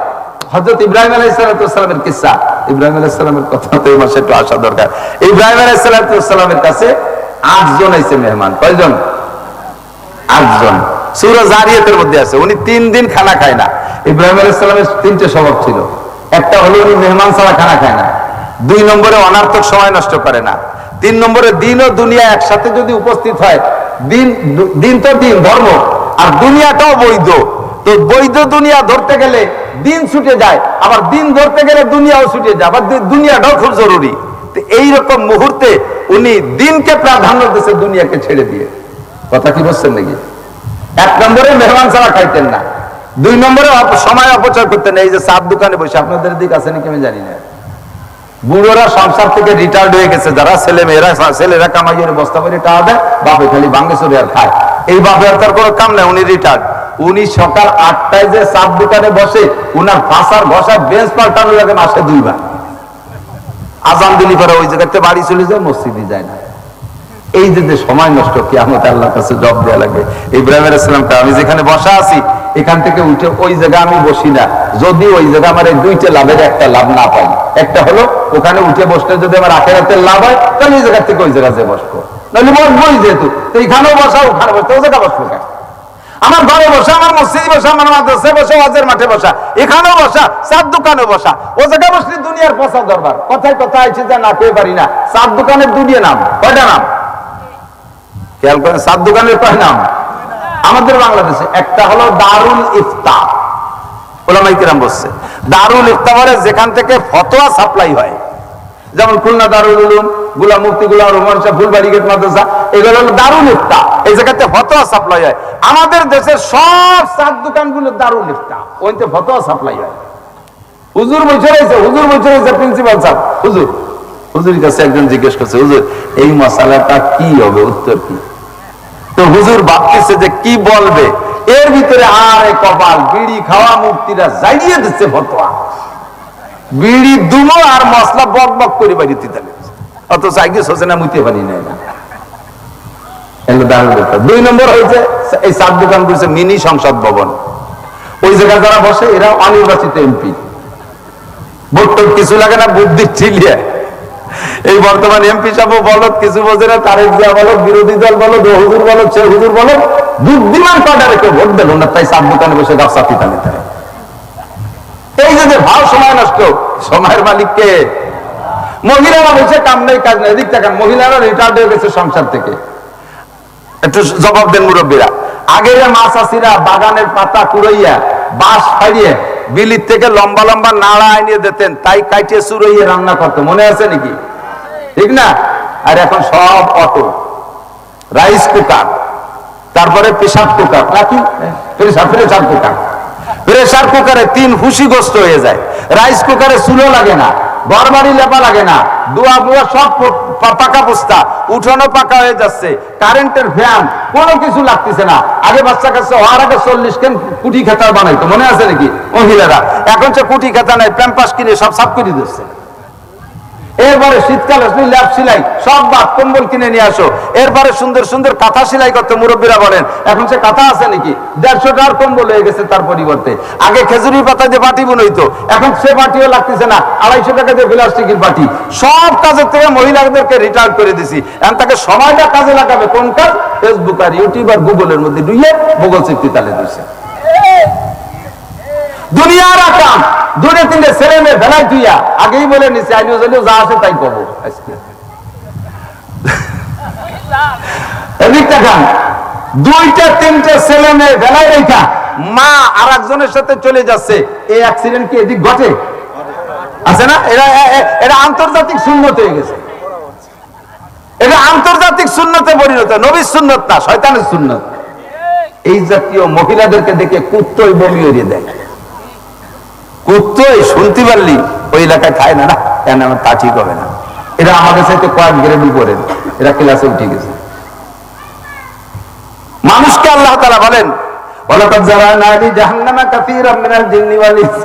হযরত ইব্রাহিম আলাইহিস সালামের কিসসা, ইব্রাহিম আলাইহিস সালামের কথা তো এই মাসে একটু আসা দরকার। ইব্রাহিম আলাইহিস সালামের কাছে 8 জন আইছে মেহমান। কয়জন? 8 জন। সূরা জারিয়াতের মধ্যে আছে উনি 3 দিন খানা খায় না। ইব্রাহিম আলাইহিস সালামের 3টে স্বভাব ছিল। একটা হলো উনি মেহমান ছাড়া খানা খায় না, 2 নম্বরে অনার্থক সময় নষ্ট করে না, 3 নম্বরে দিন ও দুনিয়া একসাথে যদি উপস্থিত হয়, দিন তো দিন ধর্ম, আর দুনিয়াটাও বৈধ, তো বৈধ দুনিয়া ধরতে গেলে দিন ছুটে যায়, আবার দিন ধরতে গেলে দুনিয়াও ছুটে যায়, আবার দুনিয়াটাও খুব জরুরি। তো এইরকম মুহূর্তে উনি দিনকে প্রাধান্য দিয়েছে দুনিয়াকে ছেড়ে দিয়ে। কথা কি বলছেন নাকি? 1 নম্বরে মেহমান ছাড়া খাইতেন না, 2 নম্বরে সময় অপচয় করতেন। এই যে চার দোকানে বসে, আপনাদের দিক আছে নাকি আমি জানি না, বুড়োরা সংসার থেকে রিটায়ার্ড হয়ে গেছে, যারা ছেলেরা কামাইয়ের বস্তা করে টাকা দেয়, বাপে খালি ভাঙ্গে চড়ে আর খায়। এই বাপের তার কোনো কাম নাই, উনি রিটায়ার্ড। উনি সকাল 8টায় যে চার দোকানে বসে, উনার ভাষার ঘষায় বেঞ্চ পাল্টানো লাগে মাসে 2 বার। আজান দিলি পরে ওই জায়গাতে বাড়ি চলে যায়, মসজিদে যায় না। এই যে সময় নষ্ট, কিয়ামতে আল্লাহর কাছে জবাব দেওয়া লাগবে। ইব্রাহিম আলাইহিস সালামকে আমি যেখানে বসা আছি এখান থেকে উঠে ওই জায়গা আমি বসি না, যদি ওই জায়গা আমার এই দুইটা লাভের একটা লাভ না পাই, একটা হলো ওখানে উঠে বসলে যদি আমার আখিরাতের লাভ হয় তাহলে এই জায়গা থেকে ওই জায়গায় যে বসবো, নাহলে বসবোই যেহেতু, তো এখানেও বসা ওখানে বসতে ও জায়গা বসবো কেন? আমার ঘরে বসা, আমার মসজিদে বসা, আমার মাদ্রাসায় বসা, ওয়াজের মাঠে বসা, এখানেও বসা, চার দোকানে বসা, ও জায়গায় বসলে দুনিয়ার পচা দরবার, কথায় কথা আইছে যা না পেয়ে পারি না। চার দোকানের দুনিয়া নাম কয়টা নাম খেয়াল করেন, চার দোকানের কয় নাম আমাদের বাংলাদেশে? একটা হলো দারুল ইফতা, ওলামায়ে কেরাম বলছে দারুল ইফতা মানে যেখান থেকে ফতোয়া সাপ্লাই হয়, যেমন খুলনা দারুল উলুম, গোলাম মুফতি গোলাম রহমান শাহ ফুলবাড়ি গেট মাদ্রাসা, এগুলো হলো দারুল ইফতা, এই জায়গাতে ফতোয়া সাপ্লাই হয়। আমাদের দেশের সব চার দোকানগুলো দারুল ইফতা, ওইতে ফতোয়া সাপ্লাই হয়। হুজুর বসে রয়েছে, হুজুর বসে রয়েছে প্রিন্সিপাল সাহেব, হুজুরের কাছে একজন জিজ্ঞেস করছে, হুজুর এই মশালাটা কি হবে, উত্তর কি? তো হুজুর ভাবতেছে যে কি বলবে, এর ভিতরে আরে কপাল, বিড়ি খাওয়া মুক্তিরা জাগিয়ে দিচ্ছে ফতোয়া, বিড়ি দুমো আর মশলা বক বক করে বাড়িতে দিতে, অথচ আগে সোচনা মুইতে পারি না। দুই নম্বর হয়েছে এই চার দোকান করছে মিনি সংসদ ভবন, ওই জায়গায় যারা বসে এরা অনির্বাচিত এমপি, ভোট কিছু লাগে না, বুদ্ধি চিলিয়ে এই বর্তমান এমপি সাহেব বলত, কিছু বোঝে না, তারেক জিয়া বলত, বিরোধী দল বলত, হুজুর বলত, সে হুজুর বলত, বুদ্ধিমান কয়টা রেখে ভোট দিল না, তাই চার দোকানে বসে গাছা পিতা নিতে। এই যে ভাও সময় নষ্ট, সময়ের মালিককে মহিলারা বসে কাম নেই কাজ নেই, এদিক দেখেন মহিলারা রিটায়ার্ড হয়ে গেছে সংসার থেকে, একটু জবাব দেন মুরব্বীরা। আগে মাছ চাষিরা বাগানের পাতা কুড়াইয়া বাঁশ ফাড়িয়ে বিলির থেকে লম্বা লম্বা নাড়া আনিয়ে দিতেন, তাই কাটিয়ে চুরাইয়ে রান্না করতো, মনে আছে নাকি? ঠিক না? আর এখন সব অটো, রাইস কুকার, তারপরে প্রেসার কুকার, নাকি প্রেসার কুকার, প্রেসার কুকারে 3 ফুসি গোস্ত হয়ে যায়, রাইস কুকারে চুলো লাগে না, ঘর বাড়ি লেপা লাগে না, দুয়া বুয়া সব পাকা পোস্তা, উঠানো পাকা হয়ে যাচ্ছে, কারেন্টের ফ্যান, কোনো কিছু লাগতেছে না। আগে বাচ্চা কাছে হওয়ার আগে 40 কেন কুটি খেতা বানাইতো, মনে আছে নাকি মহিলারা? এখন সে কুটি খেতা নাই, প্যাম্পাস কিনে সব সাফ করে দিচ্ছে। এরপরে শীতকাল আসলে ল্যাপ সেলাই, সব বাদ কম্বল কিনে নিয়ে আসো। এরপরে সুন্দর সুন্দর কাঁথা সেলাই করতে মুরব্বীরা বলেন, এখন সে কাঁথা আছে নাকি? 150 টাকার কম্বল হয়ে গেছে তার পরিবর্তে। আগে খেজুরি পাতা দিয়ে বাটি বুনইতো, এখন সে বাটিও লাগতেছে না, 250 টাকা দিয়ে প্লাস্টিকের বাটি। সব কাজের থেকে মহিলাদেরকে রিটায়ার করে দিছি। এখন তাকে সময়টা কাজে লাগাবে কোন কাজ? ফেসবুক আর ইউটিউব আর গুগলের মধ্যে ডুইয়ে গুগল চিপতে তালে দিচ্ছে। দুনিয়ার কাম, 2-3 ছেলে মেয়ে ভেলাই তুইয়া আগেই বলে নিচ্ছে, আইনি যা আসে তাই করবো। দেখান 2-3 ছেলে মেয়ে ভেলাই রেখা মা আর একজনের সাথে চলে যাচ্ছে, এই অ্যাক্সিডেন্ট কি এদিক ঘটে? আছে না? এরা আন্তর্জাতিক সুন্নত হয়ে গেছে, এটা আন্তর্জাতিক সুন্নতে পরিণত, নবীর সুন্নত না, শয়তানের সুন্নত। এই জাতীয় মহিলাদেরকে দেখে কুত্তই বমি উড়িয়ে দেয়। কুত্তই শুনতে পারলি ওই এলাকায় খায় না, না কেন আমার তা ঠিক হবে না। এরা আমাদের সাথে কয়েক গ্রেড উপরে, এরা ক্লাসে উঠে গেছে। মানুষকে আল্লাহ তাআলা বলেন, ওয়ালাকাদ যারানা লি জাহান্নামা কাসীরাম মিনাল জিন্নি ওয়াল ইনস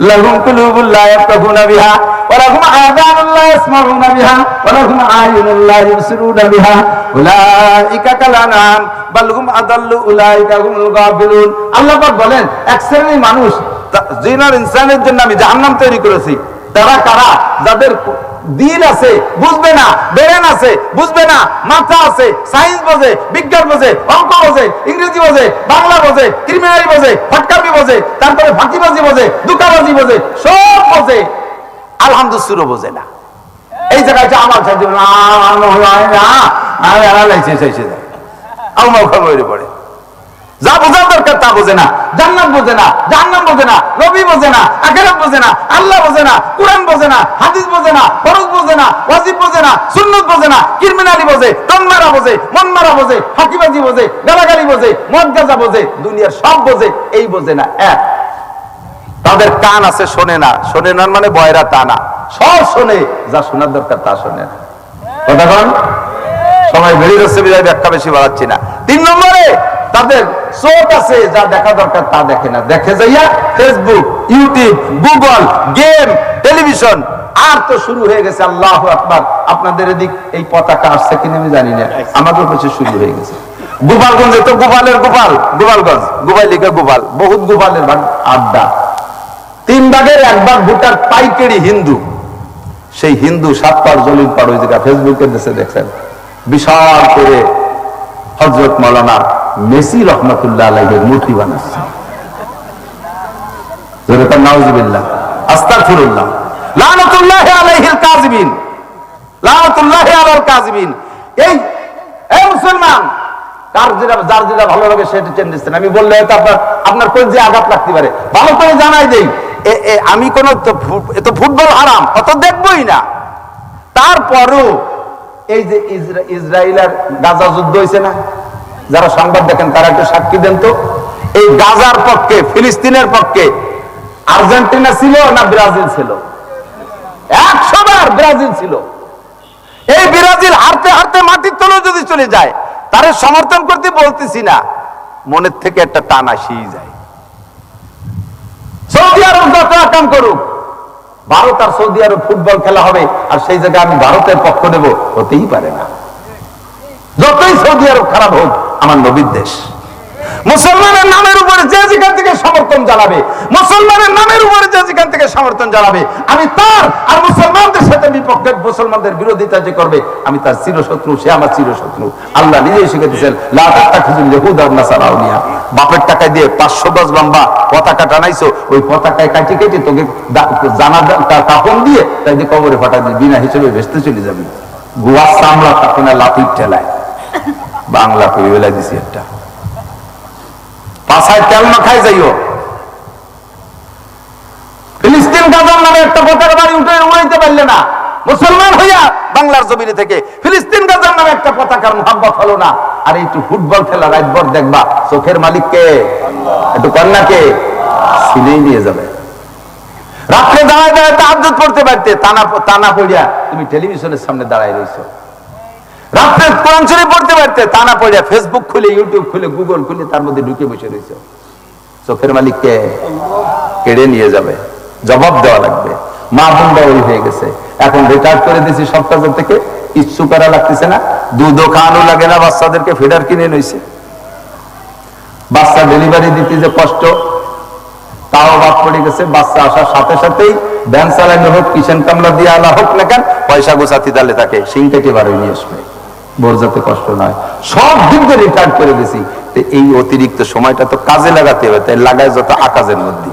লাহুম কুলুবুন লা ইয়াফকাহুনা বিহা ওয়া লাহুম আযানুন লা ইয়াসমাউনা বিহা ওয়া লাহুম আ'য়ুনুন লা ইবসিরুনা বিহা উলাইকা কাল আনআম বাল হুম আদাল্লু উলাইকা হুমুল গাফিলুন। আল্লাহ পাক বলেন, এক শ্রেণীর মানুষ, জিন আর ইনসানের জন্য আমি জাহান্নাম তৈরি করেছি। তারা কারা? যাদের দিন আছে বুঝবে না, ব্রেন আছে বুঝবে না, মাথা আছে, সায়েন্স বোঝে, বিজ্ঞান বোঝে, অঙ্ক বোঝে, ইংরেজি বোঝে, বাংলা বোঝে, ক্রিমিনালি বোঝে, ফটকামি বোঝে, তারপরে ফাঁকিবাজি বোঝে, দুকাবাজি বোঝে, সব বোঝে, আলহামদুলিল্লাহ বোঝে না। এই জায়গায় আমার সাথে পড়ে, যা বোঝার দরকার তা বোঝে না, জান্নাত বোঝে না, জাহান্নাম বোঝে না, নবী বোঝে না, আখিরাত বোঝে না, আল্লাহ বোঝে না, কুরআন বোঝে না, হাদিস বোঝে না, ফরজ বোঝে না, ওয়াজিব বোঝে না, সুন্নাত বোঝে না, ক্রিমিনালি বোঝে, তন্মারা বোঝে, মনমারা বোঝে, ফাঁকিবাজি বোঝে, গালাগালি বোঝে, মদ গাঁজা বোঝে, দুনিয়ার সব বোঝে, এই বোঝে না এক। তাদের কান আছে, শোনে না, শোনে না মানে বয়রা তা না, সব শোনে, যা শোনার দরকার তা শোনে না। কথা বল, সময় বেরিয়ে যাচ্ছে, ব্যাখ্যা বেশি বাড়াচ্ছি না। 3 নম্বরে তাদের চোখ আছে, যা দেখা দরকার তা দেখে না, দেখে যাইয়া Facebook, YouTube, Google, game, television. আর তো শুরু হয়ে গেছে আল্লাহু আকবার আপনাদের এদিক এই পতাকা আসছে কিনা আমি জানি না, আমাদের কাছে শুরু হয়ে গেছে। গোপালগঞ্জে তো গোপালের গোপাল, গোপালগঞ্জ গোপালিকা গোপাল, বহুত গোপালের আড্ডা। 3 ভাগের 1 ভাগ ভোটার পাইকারি হিন্দু। সেই হিন্দু 7 পার জলিল পার ওই জায়গা ফেসবুকের দেশে দেখছেন বিশাল করে হযরত মাওলানা মেসি রহমাতুল্লাহ আলাইহির মূর্তি বানাচ্ছে। জোরে নাউজুবিল্লাহ, আস্তাগফিরুল্লাহ, লানাতুল্লাহি আলাইহিল কাযিবিন, লানাতুল্লাহি আলাল কাযিবিন। এই মুসলমান, যার যেটা ভালো লাগে সেটা চেন দিচ্ছেন। আমি বললে হয়তো আপনার কোন যে আঘাত লাগতে পারে, ভালো করে জানাই দেই, আমি কোন এত ফুটবল হারাম অত দেখবই না। তারপরও এই যে ইসরায়েল আর গাজা যুদ্ধ হয়েছে না, যারা সংবাদ দেখেন তারা একটু সাক্ষী দেন তো। এই গাজার পক্ষে, ফিলিস্তিনের পক্ষে আর্জেন্টিনা ছিল না ব্রাজিল ছিল? 100 বার ব্রাজিল ছিল। এই ব্রাজিল হারতে হারতে মাটির তলে যদি চলে যায়, তারে সমর্থন করতে বলতেছি না, মনের থেকে একটা টান আসেই যায়। সৌদি আরব যত আকাম করুক, ভারত আর সৌদি আরব ফুটবল খেলা হবে আর সেই জায়গায় আমি ভারতের পক্ষ নেব, হতেই পারে না। যতই সৌদি আরব খারাপ হোক, আমার নবীর দেশ। মুসলমানের নামের উপরে যে যেখান থেকে সমর্থন জানাবে, মুসলমানের নামের উপরে যে যেখান থেকে সমর্থন জানাবে, আমি তার আর মুসলমানদের সাথে বিপক্ষে, মুসলমানদের বিরোধিতা যে করবে, আমি তার চিরশত্রু, সে আমার চিরশত্রু। আল্লাহ নিজেই শিখে দিয়েছেন, লা তাত্তাখিযুল ইয়াহুদা ওয়ান নাসারা আউলিয়া। বাপের টাকা দিয়ে 500 গজ লম্বা পতাকা টানাইছো, ওই পতাকায় কাটি কেটে তোকে জানাজা কাফন দিয়ে তাই দিয়ে কবরে ফাটা দিয়ে বিনা হিসেবে ভেস্তে চলে যাবে। গুয়ার সামলা থাকে না লাঠির ঠেলায়, বাংলা কই বেলা দিছি একটা। পাছায় তেল মাখায় যাইও। ফিলিস্তিন গাজার নামে একটা পতাকা বাড়ি উড়াইতে পারলে না, মুসলমান হইয়া বাংলার জমিনে থেকে ফিলিস্তিন গাজার নামে একটা পতাকার মোহাব্বত হলো না। আর একটু ফুটবল খেলা রাতভর দেখবা, চোখের মালিককে একটু কন্যাকে ছিলেই নিয়ে যাবে। রাত্রে দাঁড়ায় দাঁড়ায় তাহাজ্জুদ পড়তে পারতে, টানা পড়িয়া তুমি টেলিভিশনের সামনে দাঁড়ায় রইছো। রাত্রে কোরআন শরীফ পড়তে পারতে, তা না পড়ে ফেসবুক খুলে, ইউটিউব খুলে, গুগল খুলে তার মধ্যে ঢুকে বসে রয়েছে। চোখের মালিককে কেড়ে নিয়ে যাবে, জবাব দেওয়া লাগবে। মা বোনরা ওই হয়ে গেছে, এখন রিটায়ার করে দিয়েছি সব কাজের থেকে, কিচ্ছু করা লাগতেছে না, দুধও খাওয়ানো লাগে না, বাচ্চাদেরকে ফিডার কিনে নিয়েছে। বাচ্চা ডেলিভারি দিতে যে কষ্ট, তাও বাদ পড়ে গেছে। বাচ্চা আসার সাথে সাথেই ভ্যান চালানো হোক, কিষেন কামলা দিয়ে আলা হোক না কেন, পয়সা গোছাতে তাহলে তাকে সিংটাকে বারো নিয়ে আসবে, বোর যাতে কষ্ট নয়। সব দিক দিয়ে রিটায়ার করে দিছি। এই অতিরিক্ত সময়টা তো কাজে লাগাতে হবে, তাই লাগায় যত আকাশের মধ্যে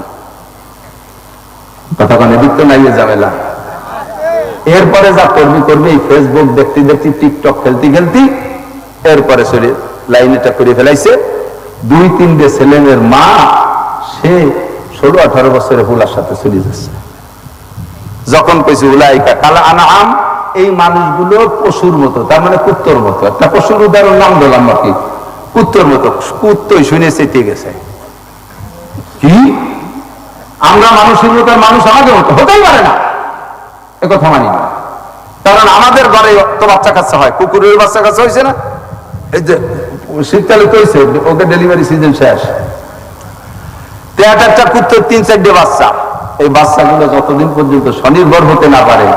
তখন এদিক তো নাইয়ে ঝামেলা। এরপরে যা করবি করবি, এই ফেসবুক দেখতে দেখতে, টিকটক খেলতে খেলতে, এরপরে চলে লাইনটা করে ফেলাইছে। 2-3টে ছেলেমেয়ের মা, সে 16-18 বছরের হুলার সাথে চলে যাচ্ছে। যখন কইছে উলাইকা কাল আনআম, এই মানুষগুলো পশুর মতো, তার মানে কুত্তর মতো। একটা পশুর উদাহরণ নাম দিলাম আর কি, কুত্তর মতো। কুত্তই শুনে চেতে গেছে। কি আমরা মানুষের মতো, মানুষ আমাদের মতো হতেই পারে না, এ কথা মানি না। কারণ আমাদের ঘরে তো বাচ্চা কাচ্চা হয়, কুকুরের বাচ্চা কাচ্চা হয়েছে না, এই যে শীতকালে তো হয়েছে, ওকে ডেলিভারি সিজন শেষ। একটা কুত্তর 3-4টে বাচ্চা, এই বাচ্চাগুলো যতদিন পর্যন্ত স্বনির্ভর হতে না পারে,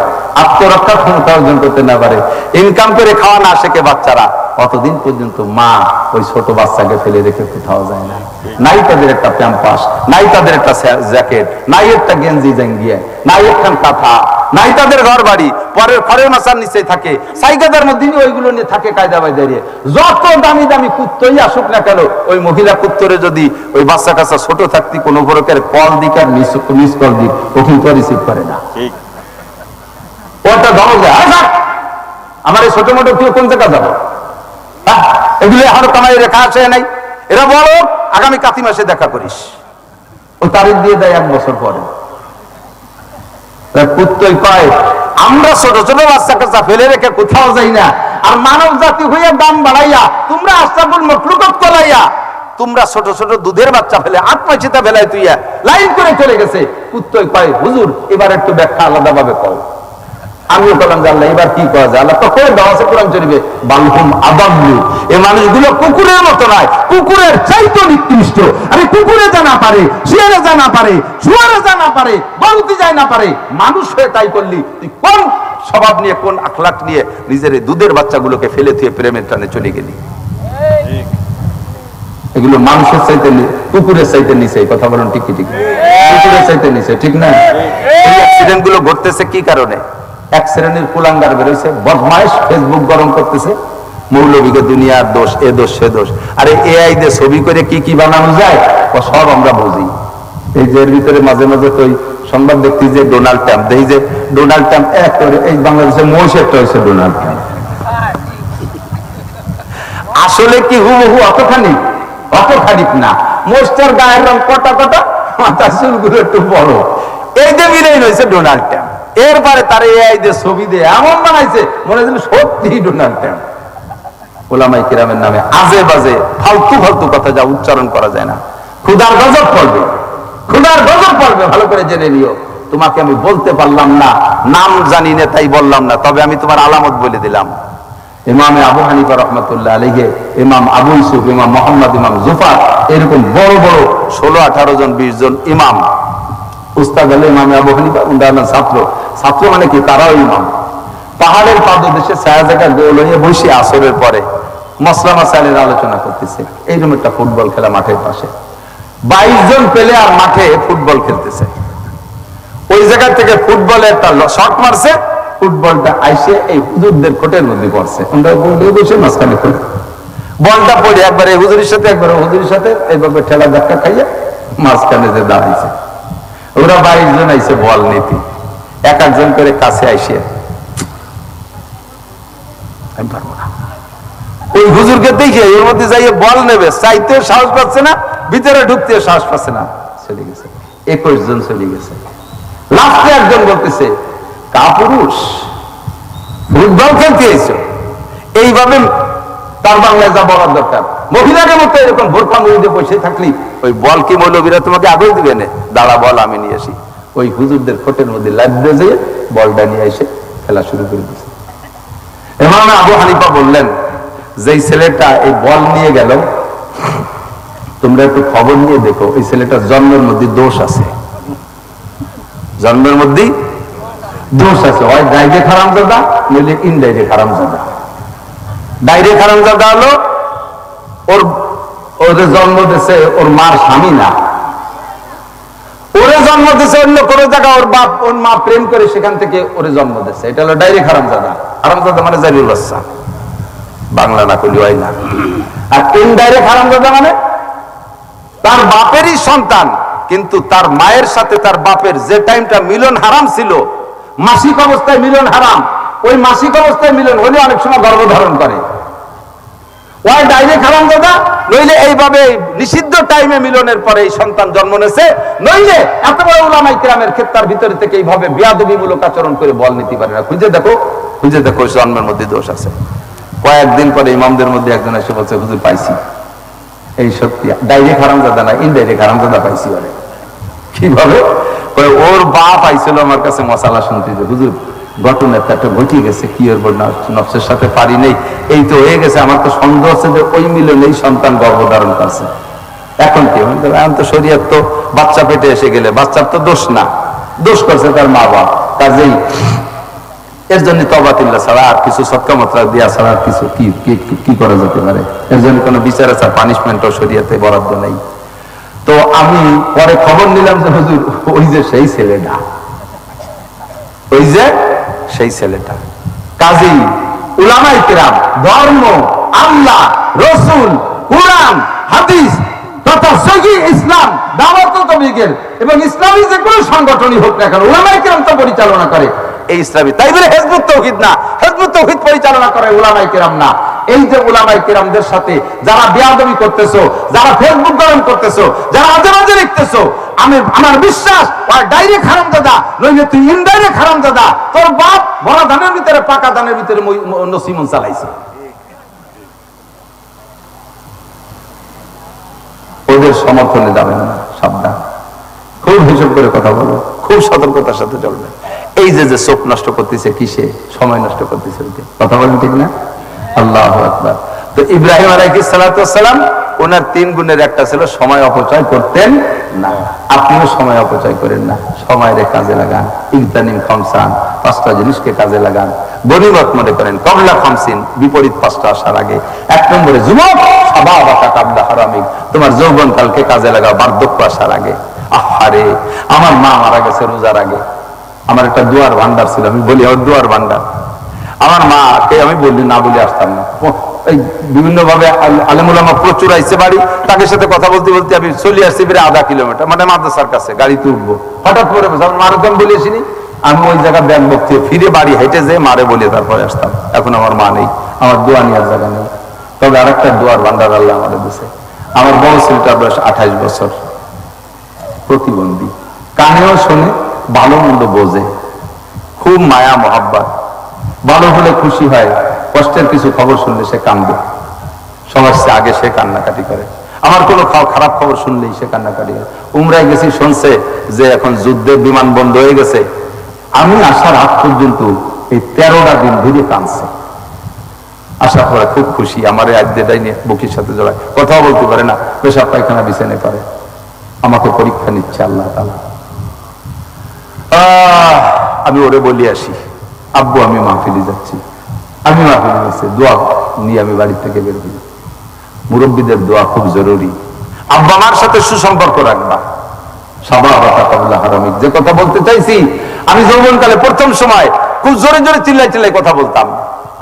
আত্মরক্ষার ক্ষমতা অর্জন করতে না পারে, ইনকাম করে খাওয়া না শেখে বাচ্চারা, অতদিন পর্যন্ত মা ওই ছোট বাচ্চাকে ফেলে রেখে কোথাও যায় না। নাই তাদের একটা প্যাম্পাস, নাই তাদের একটা জ্যাকেট, নাই একটা গেঞ্জি জাঙ্গিয়া, নাই একটা কাঁথা, নাই তাদের ঘর বাড়ি, পরের খড়ের মাচার নিচে থাকে, সাইকাদার মধ্যে ওইগুলো নিয়ে থাকে কায়দা বাজারে। যত দামি দামি কুত্তই আসুক না কেন, ওই মহিলা কুত্তরে যদি ওই বাচ্চা কাচ্চা ছোট থাকতে কোনো প্রকার কল দিক আর মিস কল দিক, ও কিন্তু রিসিভ করে না। ওটা ধমক দেয়, আমার এই ছোট মোটো তুই কোন জায়গা যাবো, এগুলো এখনো কামাই রেখা আসে নাই। এরা বলো আগামী কাতি মাসে দেখা করিস, ও তারিখ দিয়ে দেয় 1 বছর পরে। কুত্তই কয় আমরা ছোট ছোট বাচ্চা কাচ্চা ফেলে রেখে কোথাও যাই না, আর মানব জাতি হইয়া দাম বাড়াইয়া, তোমরা আশরাফুল মখলুকাত করাইয়া, তোমরা ছোট ছোট দুধের বাচ্চা ফেলে 8 পয়সা ফেলাই তুইয়া লাইন করে চলে গেছে। কুত্তই কয় হুজুর এবার একটু ব্যাখ্যা আলাদা ভাবে কও। আমিও বললাম যে আল্লাহ এবার কি করা যায়, আল্লাহ তো করে দেওয়া আছে কোরআন শরীফে, বালহুম আদাল্লু, এই মানুষগুলো কুকুরের মতো নয়, কুকুরের চাইতে নিকৃষ্ট। আমি কুকুরে যা না পারে, শিয়ারে যা না পারে, শুয়ারে যা না পারে, গরুতে যায় না পারে, মানুষ হয়ে তাই করলি, তুই কোন স্বভাব নিয়ে, কোন আখলাক নিয়ে নিজের দুধের বাচ্চাগুলোকে ফেলে থুয়ে প্রেমের টানে চলে গেলি? এগুলো মানুষের চাইতে, কুকুরের চাইতে নিচে। কথা বলেন ঠিক ঠিক? কুকুরের চাইতে নিচে, ঠিক না? এই অ্যাক্সিডেন্ট গুলো ঘটতেছে কি কারণে? এক শ্রেণীর কুলাঙ্গার বেরোইছে, বদমাইশ, ফেসবুক গরম করতেছে, মৌলবীকে দুনিয়ার দোষ, এ দোষ সে দোষ। আরে এআই দিয়ে ছবি করে কি কি বানানো যায় সব আমরা বুঝি। এই যে এর ভিতরে মাঝে মাঝে তো সংবাদ দেখছি যে ডোনাল্ড ট্রাম্প, দেখি যে ডোনাল্ড ট্রাম্প এক করে এই বাংলাদেশের মহিষেরটা হয়েছে ডোনাল্ড ট্রাম্প। আসলে কি হুবহু অতখানি? অতখানিক না। মোস্টার গায়ের রং কটা কটা, মাথার চুলগুলো একটু বড়, এই যে মিলেই হয়েছে ডোনাল্ড ট্রাম্প। এরপরে তার এআই দিয়ে ছবি দিয়ে এমন বানাইছে মনে হচ্ছিল সত্যি ডোনাল্ড ট্রাম্প। ওলামায়ে কিরামের নামে আজে বাজে ফালতু ফালতু কথা যা উচ্চারণ করা যায় না, খুদার গজব পড়বে, খুদার গজব পড়বে। ভালো করে জেনে নিও। তোমাকে আমি বলতে পারলাম না, নাম জানি না তাই বললাম না, তবে আমি তোমার আলামত বলে দিলাম। ইমামে আবু হানিফা রহমাতুল্লাহ আলাইহি, ইমাম আবু ইউসুফ, ইমাম মুহাম্মদ, ইমাম জুফার, এরকম বড় বড় 16-18 জন 20 জন ইমাম। উস্তাদ হলো ইমামে আবু হানিফা, উনার ছাত্র। ছাত্র মানে কি? তারাও ইমাম। পাহাড়ের পাদদেশে ছায়া জায়গা গোল হয়ে বসে আসরের পরে মসলা মাসাইলের আলোচনা করতেছে। এইরকম একটা ফুটবল খেলা মাঠের পাশে, 22 জন প্লেয়ার মাঠে ফুটবল খেলতেছে। ওই জায়গা থেকে ফুটবলে একটা শট মারছে, ফুটবলটা আইসে এই হুজুরদের কোটের মধ্যে পড়ছে। আমরা বসে মাঝখানে করে বলটা পড়ে একবারে হুজুরের সাথে, একবারে হুজুরের সাথে এইভাবে ঠেলা ধাক্কা খাইয়া মাঝখানে যে দাঁড়াইছে। ওরা 22 জন আইসে বল নিতে, এক একজন করে কাছে আইসে, আমি পারবো না। ওই হুজুরকে দেখে এর মধ্যে যাইয়ে বল নেবে, চাইতেও সাহস পাচ্ছে না, ভিতরে ঢুকতেও সাহস পাচ্ছে না, চলে গেছে। 21 জন চলে গেছে। লাস্টে একজন বলতেছে, কাপুরুষ, ফুটবল খেলতে এসো, এইভাবে তার বাংলায় যা বলার দরকার। মহিলাকে মতো এরকম বোরখা মুড়িতে বসে থাকলি ওই বল কি মৌলবীরা তোমাকে আগেই দিবে না? দাঁড়া, বল আমি নিয়ে আসি। ওই হুজুরদের খোটের মধ্যে লাগবে যে বলটা নিয়ে এসে খেলা শুরু করে দিয়েছে। ইমাম আবু হানিফা বললেন, যেই ছেলেটা এই বল নিয়ে গেল, তোমরা একটু খবর নিয়ে দেখো, এই ছেলেটার জন্মের মধ্যে দোষ আছে। জন্মের মধ্যে দোষ আছে, হয় ডাইরেক্ট হারামজাদা নইলে ইনডাইরেক্ট হারামজাদা। ডাইরেক্ট হারামজাদা হলো ওর জন্ম দিয়েছে ওর মার স্বামী না, ওরে জন্ম দিয়েছে অন্য কোন জায়গা, ওর বাপ ওর মা প্রেম করে সেখান থেকে ওরে জন্ম দিয়েছে। এটা হলো ডাইরেক্ট হারামজাদা। হারামজাদা মানে জালিল বাচ্চা, বাংলা না করলে হয় না। আর ইনডাইরেক্ট হারামজাদা মানে তার বাপেরই সন্তান, কিন্তু তার মায়ের সাথে তার বাপের যে টাইমটা মিলন হারাম ছিল, মাসিক অবস্থায় মিলন হারাম, ওই মাসিক অবস্থায় মিলন হলে অনেক সময় গর্ভধারণ করে, ওই ডাইরেক্ট হারামজাদা। নইলে এইভাবে নিষিদ্ধ টাইমে মিলনের পরে এই সন্তান জন্ম নেছে, নইলে এত বড় উলামায়ে কিরামের ক্ষেত্রের ভিতরে থেকে এইভাবে বিয়াদবিমূলক আচরণ করে বল নিতে পারে না। খুঁজে দেখো, খুঁজে দেখো, জন্মের মধ্যে দোষ আছে। কয়েকদিন পরে ইমামদের মধ্যে একজন এসে বলছে, হুজুর পাইছি, এই সত্যি ডাইরেক্ট হারামজাদা না, ইনডাইরেক্ট হারামজাদা পাইছি। বলে কিভাবে? ওর বাপ আইছিল আমার কাছে মশালা শুনতে, যে হুজুর ঘটনা একটা ঘটে গেছে, কি ওর নফসের সাথে পারি নেই, এই তো হয়ে গেছে, আমার তো সন্দেহ হচ্ছে যে ওই মিলনেই সন্তান গর্ভধারণ করছে। এখন কি? এখন তো শরীয়ত তো বাচ্চা পেটে এসে গেলে বাচ্চার তো দোষ না, দোষ করছে তার মা বাপ। কাজেই এর জন্য তওবাতিল্লাহ ছাড়া আর কিছু, সৎকা মাত্রা দেওয়া ছাড়া আর কিছু কি করা যেতে পারে? এর জন্য কোনো বিচার আছে, পানিশমেন্টও শরীয়তে বরাদ্দ নেই। তো আমি পরে খবর নিলাম যে হুজুর ওই যে সেই ছেলেটা, ওই যে সেই ছেলেটা। কাজী উলামায়ে কিরাম ধর্ম, আল্লাহ, রসুল, কুরআন, হাদিস তথা সহিহ ইসলাম, দাওয়াত ও তাবলীগের এবং ইসলামী যে কোনো সংগঠনই হোক না কেন, উলামায়ে কিরাম তো পরিচালনা করে এই ইসলামী। তাই বলে হিজবুত তাওহীদ না, হিজবুত তাওহীদ পরিচালনা করে উলামায়ে কিরাম না। এই যে উলামায়ে কিরামদের সাথে যারা বেয়াদবি করতেছো, যারা ফেসবুক গরম করতেছো, যারা আজে বাজে লিখতেছো, আমার বিশ্বাস ডাইরেক্ট হারামজাদা নইলে তুই ইনডাইরেক্ট হারামজাদা। তোর বাপ ভরা ধানের ভিতরে পাকা ধানের ভিতরে নসিমন চালাইছে। ওদের সমর্থনে যাবেন না, সাবধান। খুব হিসাব করে কথা বলো, খুব সতর্কতার সাথে চলবে। এই যে যে চোখ নষ্ট করতেছে, কিসে সময় নষ্ট করতেছে, কথা বলেন ঠিক না? আল্লাহু আকবার। তো ইব্রাহিম আলাইহিস সালাতু ওয়াস সালাম ওনার 3 গুণের একটা ছিল সময় অপচয় করতেন না। আপনিও সময় অপচয় করেন না, সময়ের কাজে লাগান। ইগতানিম খামসান, 5টা জিনিসকে কাজে লাগান। গনিমত মনে করেন কবলা খামসিন, বিপরীত 5টা আসার আগে। 1 নম্বরে যুবক শাবাবাকা কাবলা হারামিক, তোমার যৌবন কালকে কাজে লাগাও বার্ধক্য আসার আগে। আহারে, আমার মা মারা গেছে রোজার আগে। আমার একটা দুয়ার ভান্ডার ছিল, আমি বলি আমার দুয়ার ভান্ডার। আমার মাকে আমি বললি না বলে আসতাম না। এই বিভিন্ন ভাবে আলেমুল আমা প্রচুর আইছে বাড়ি, তাকে সাথে কথা বলতে বলতে আমি চলে আসছি প্রায় 0.5 কিলোমিটার, মানে মাদ্রাসার কাছে গাড়িতে উঠবো। হঠাৎ করে মারে তো আমি বলে আসিনি, আমি ওই জায়গা ব্যাগ বক্তি ফিরে বাড়ি হেঁটে যেয়ে মারে বলে তারপরে আসতাম। এখন আমার মা নেই, আমার দোয়া নেওয়ার জায়গা নেই। তবে আর একটা দোয়ার ভান্ডার আল্লাহ আমাদের দিছে। আমার বড় ছেলেটার বয়স 28 বছর, প্রতিবন্ধী, কানেও শোনে, ভালো মন্দ বোঝে, খুব মায়া মহাব্বত, ভালো হলে খুশি হয়, কষ্টের কিছু খবর শুনলে সে কান্দে, সমস্যা আগে সে কান্নাকাটি করে। আমার কোনো খারাপ খবর শুনলেই সে কান্নাকাটি করে। উমরায় গেছি, শুনছে যে এখন যুদ্ধের বিমান বন্ধ হয়ে গেছে। আমি আসার আগ পর্যন্ত এই 13টা দিন ধরে কাঁদছে। আসার পরে খুব খুশি, আমার আদ্যটাই নিয়ে বুকের সাথে জড়ায়, কথাও বলতে পারে না, পেশাব পায়খানা বিছানে করে। আমাকে পরীক্ষা নিচ্ছে আল্লাহ তাআলা। আমি ওরে বলি আসি, আব্বু আমি মাহফিলে যাচ্ছি। আমি মাহফিলে যাচ্ছি, দোয়া নিয়ে আমি বাড়ি থেকে বের হই। মুরব্বীদের দোয়া খুব জরুরি। আব্বা মার সাথে সুসম্পর্ক রাখবা। শাবাবাকা কাবলা হারামিক, যে কথা বলতে চাইছি, আমি যৌবনকালে প্রথম সময় খুব জোরে জোরে চিল্লাই চিল্লাই কথা বলতাম।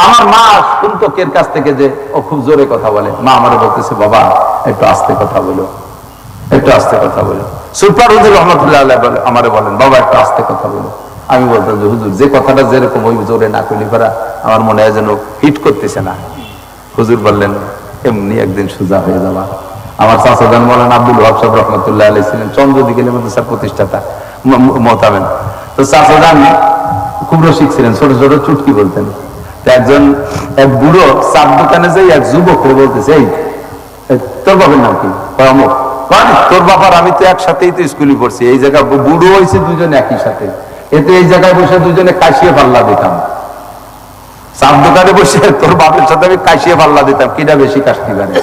আমার মা শুনতো কের কাছ থেকে যে ও খুব জোরে কথা বলে। মা আমারে বলতেছে, বাবা একটু আস্তে কথা বলো, একটু আস্তে কথা বলো। সুলতান হুজুর রহমাতুল্লাহ আলাইহি আমারে বলেন, বাবা একটু আস্তে কথা বলো। আমি বলতাম যে হুজুর যে কথাটা যেরকম ওই জোরে না করলে পারা আমার মনে হয় যেন হিট করতেছে না। হুজুর বললেন, এমনি একদিন সোজা হয়ে যাবা। আমার চাচাজান মৌলানা আব্দুল ওয়াহাব সাহেব রহমাতুল্লাহ আলাইহি ছিলেন চন্দ্রদিঘিল মাদ্রাসার প্রতিষ্ঠাতা মোহতামেম। তো চাচাজান খুব রসিক ছিলেন, ছোট ছোট চুটকি বলতেন। একজন এক বুড়ো চার দোকানে যাই এক যুবক বলতেছে, এই তোর বাবার নাম কি? তোর বাবার আমি তো একসাথেই তো স্কুলে পড়ছি, এই জায়গায় বুড়ো হয়েছে দুজনে একই সাথে, এতে এই জায়গায় বসে দুজনে কাশিয়ে পাল্লা দিতাম। চার দোকানে বসে তোর বাপের সাথে আমি কাশিয়ে পাল্লা দিতাম, কিনা বেশি কাশতে পারে।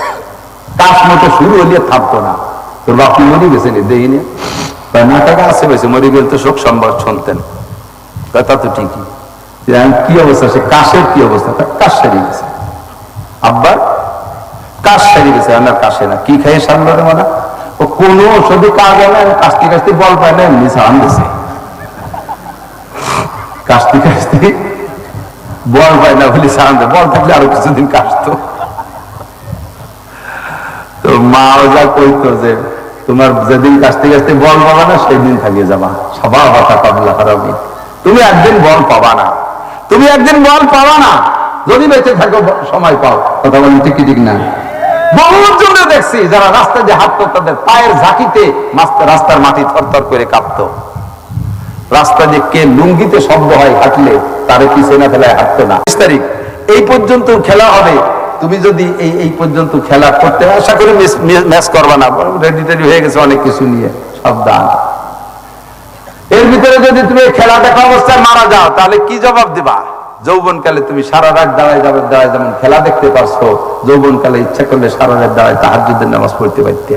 কাশ মতো শুরু হলে থামতো না। তোর বাপ কি মরে গেছে দেখিনি না, টাকা আছে বেশি, মরে গেলে তো শোক সংবাদ শুনতেন। কথা তো ঠিকই, কি অবস্থা, সে কাশের কি অবস্থা? কাশ সারিয়ে গেছে আব্বা, কাশ সারিয়ে গেছে। আমার কাশে না, কি খাইয়ে সারলো রে মানা? ও কোনো ওষুধে কাজ হয় না, কাশতে কাশতে বল পায় না, এমনি সারান গেছে। কাশতে কাশতে বল পায় না বলে সারান দেয়, বল থাকলে আরো কিছুদিন কাশতো। তো মাও যা কইতো যে তোমার যেদিন কাশতে কাশতে বল পাবা না সেদিন থাকিয়ে যাবা। সবার কথা কাবলা হারামিক, তুমি একদিন বল পাবা না, তুমি একদিন বল পাবা না, যদি বেঁচে থাকো সময় পাও। কথা বলি ঠিক কি ঠিক না? বহুত জন্য দেখছি যারা রাস্তা দিয়ে হাঁটতো, তাদের পায়ের ঝাঁকিতে রাস্তার মাটি থরথর করে কাঁপতো। রাস্তা দিয়ে কে লুঙ্গিতে শব্দ হয় হাঁটলে, তারে পিছনে ফেলায় হাঁটতো না। 20 তারিখ এই পর্যন্ত খেলা হবে, তুমি যদি এই পর্যন্ত খেলা করতে, আশা করি ম্যাচ করবা না, রেডি টেডি হয়ে গেছে অনেক কিছু নিয়ে, সাবধান। এর ভিতরে যদি তুমি খেলা দেখা অবস্থায় মারা যাও, তাহলে কি জবাব দিবা? যৌবনকালে তুমি সারা রাত দাঁড়ায় যেমন খেলা দেখতে পারছো, যৌবনকালে ইচ্ছা করলে সারা রাত দাঁড়ায় তাহাজ্জুদের নামাজ পড়তে পারতে।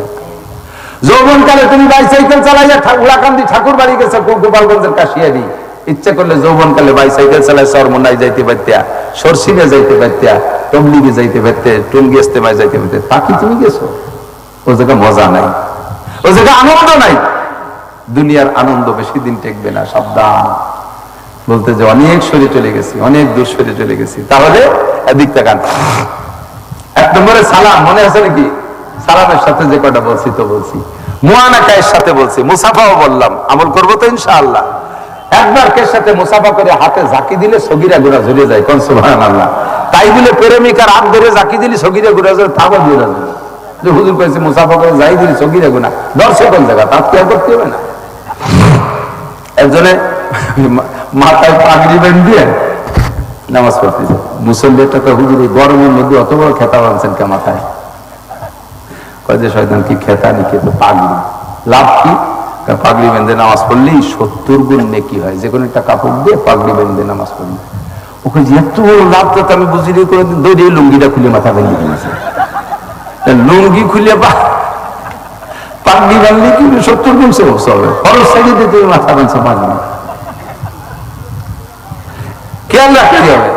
যৌবনকালে তুমি বাইসাইকেল চালাইয়া উলাকান্দি ঠাকুর বাড়ি গেছো, গোপালগঞ্জের কাশিয়ারি, ইচ্ছা করলে যৌবনকালে বাইসাইকেল চালাই চরমোনায় যাইতে পারতিয়া, সরসিনে যাইতে পারতিয়া, তবলিগে যাইতে পারতে, টঙ্গী ইস্তেমায় যাইতে পারতে। বাকি তুমি গেছো, ও জায়গা মজা নাই, ও জায়গা আনন্দ নাই। দুনিয়ার আনন্দ বেশি দিন টেকবে না, সাবধান। বলতে যে অনেক সরে চলে গেছি, অনেক দূর সরে চলে গেছি। তাহলে এদিক তাকান। 1 নম্বরে সালাম, মনে আছে নাকি? সালামের সাথে যে কটা বলছি তো বলছি, মুআনাকায়ের সাথে বলছি, মুসাফাও বললাম, আমল করবো তো ইনশাআল্লাহ। একবার কে সাথে মুসাফা করে হাতে ঝাঁকি দিলে সগীরা গুনাহ ঝরে যায়, কোন সুবহানাল্লাহ। তাই বলে প্রেমিকার হাত ধরে ঝাঁকি দিলে সগীরা গুনাহ ঝরে, তাও ঝরে যায়। যে হুজুর কইছে মুসাফা করে যাই দিলে সগীরা গুনাহ, দর্শক কোন জায়গা তার কেয়ার করতে হবে না। একজনে মাথায় পাগড়ি বেঁধে নামাজ পড়তেছে, মুসল্লিটা তো হুজুর গরমের মধ্যে অত বড় খেতা বানছেন কে মাথায়? কয় যে শয়তান কি খেতা নিকে, তো পাগড়ি, লাভ কি? পাগড়ি বেঁধে নামাজ পড়লেই 70 গুণ নেকি হয়, যে কোনো একটা কাপড় দিয়ে পাগড়ি বেঁধে নামাজ পড়লে। ওকে যে এত বড় লাভ তো আমি বুঝিনি, কোনোদিন দৌড়িয়ে লুঙ্গিটা খুলে মাথা বেঁধে দিয়েছে। লুঙ্গি খুলে পাগড়ি বাঁধলে কি 70 গুণ সে হবে, খরচ সাইডে দিতে মাথা বাঁধছে পাগড়ি। খেয়াল রাখতে হবে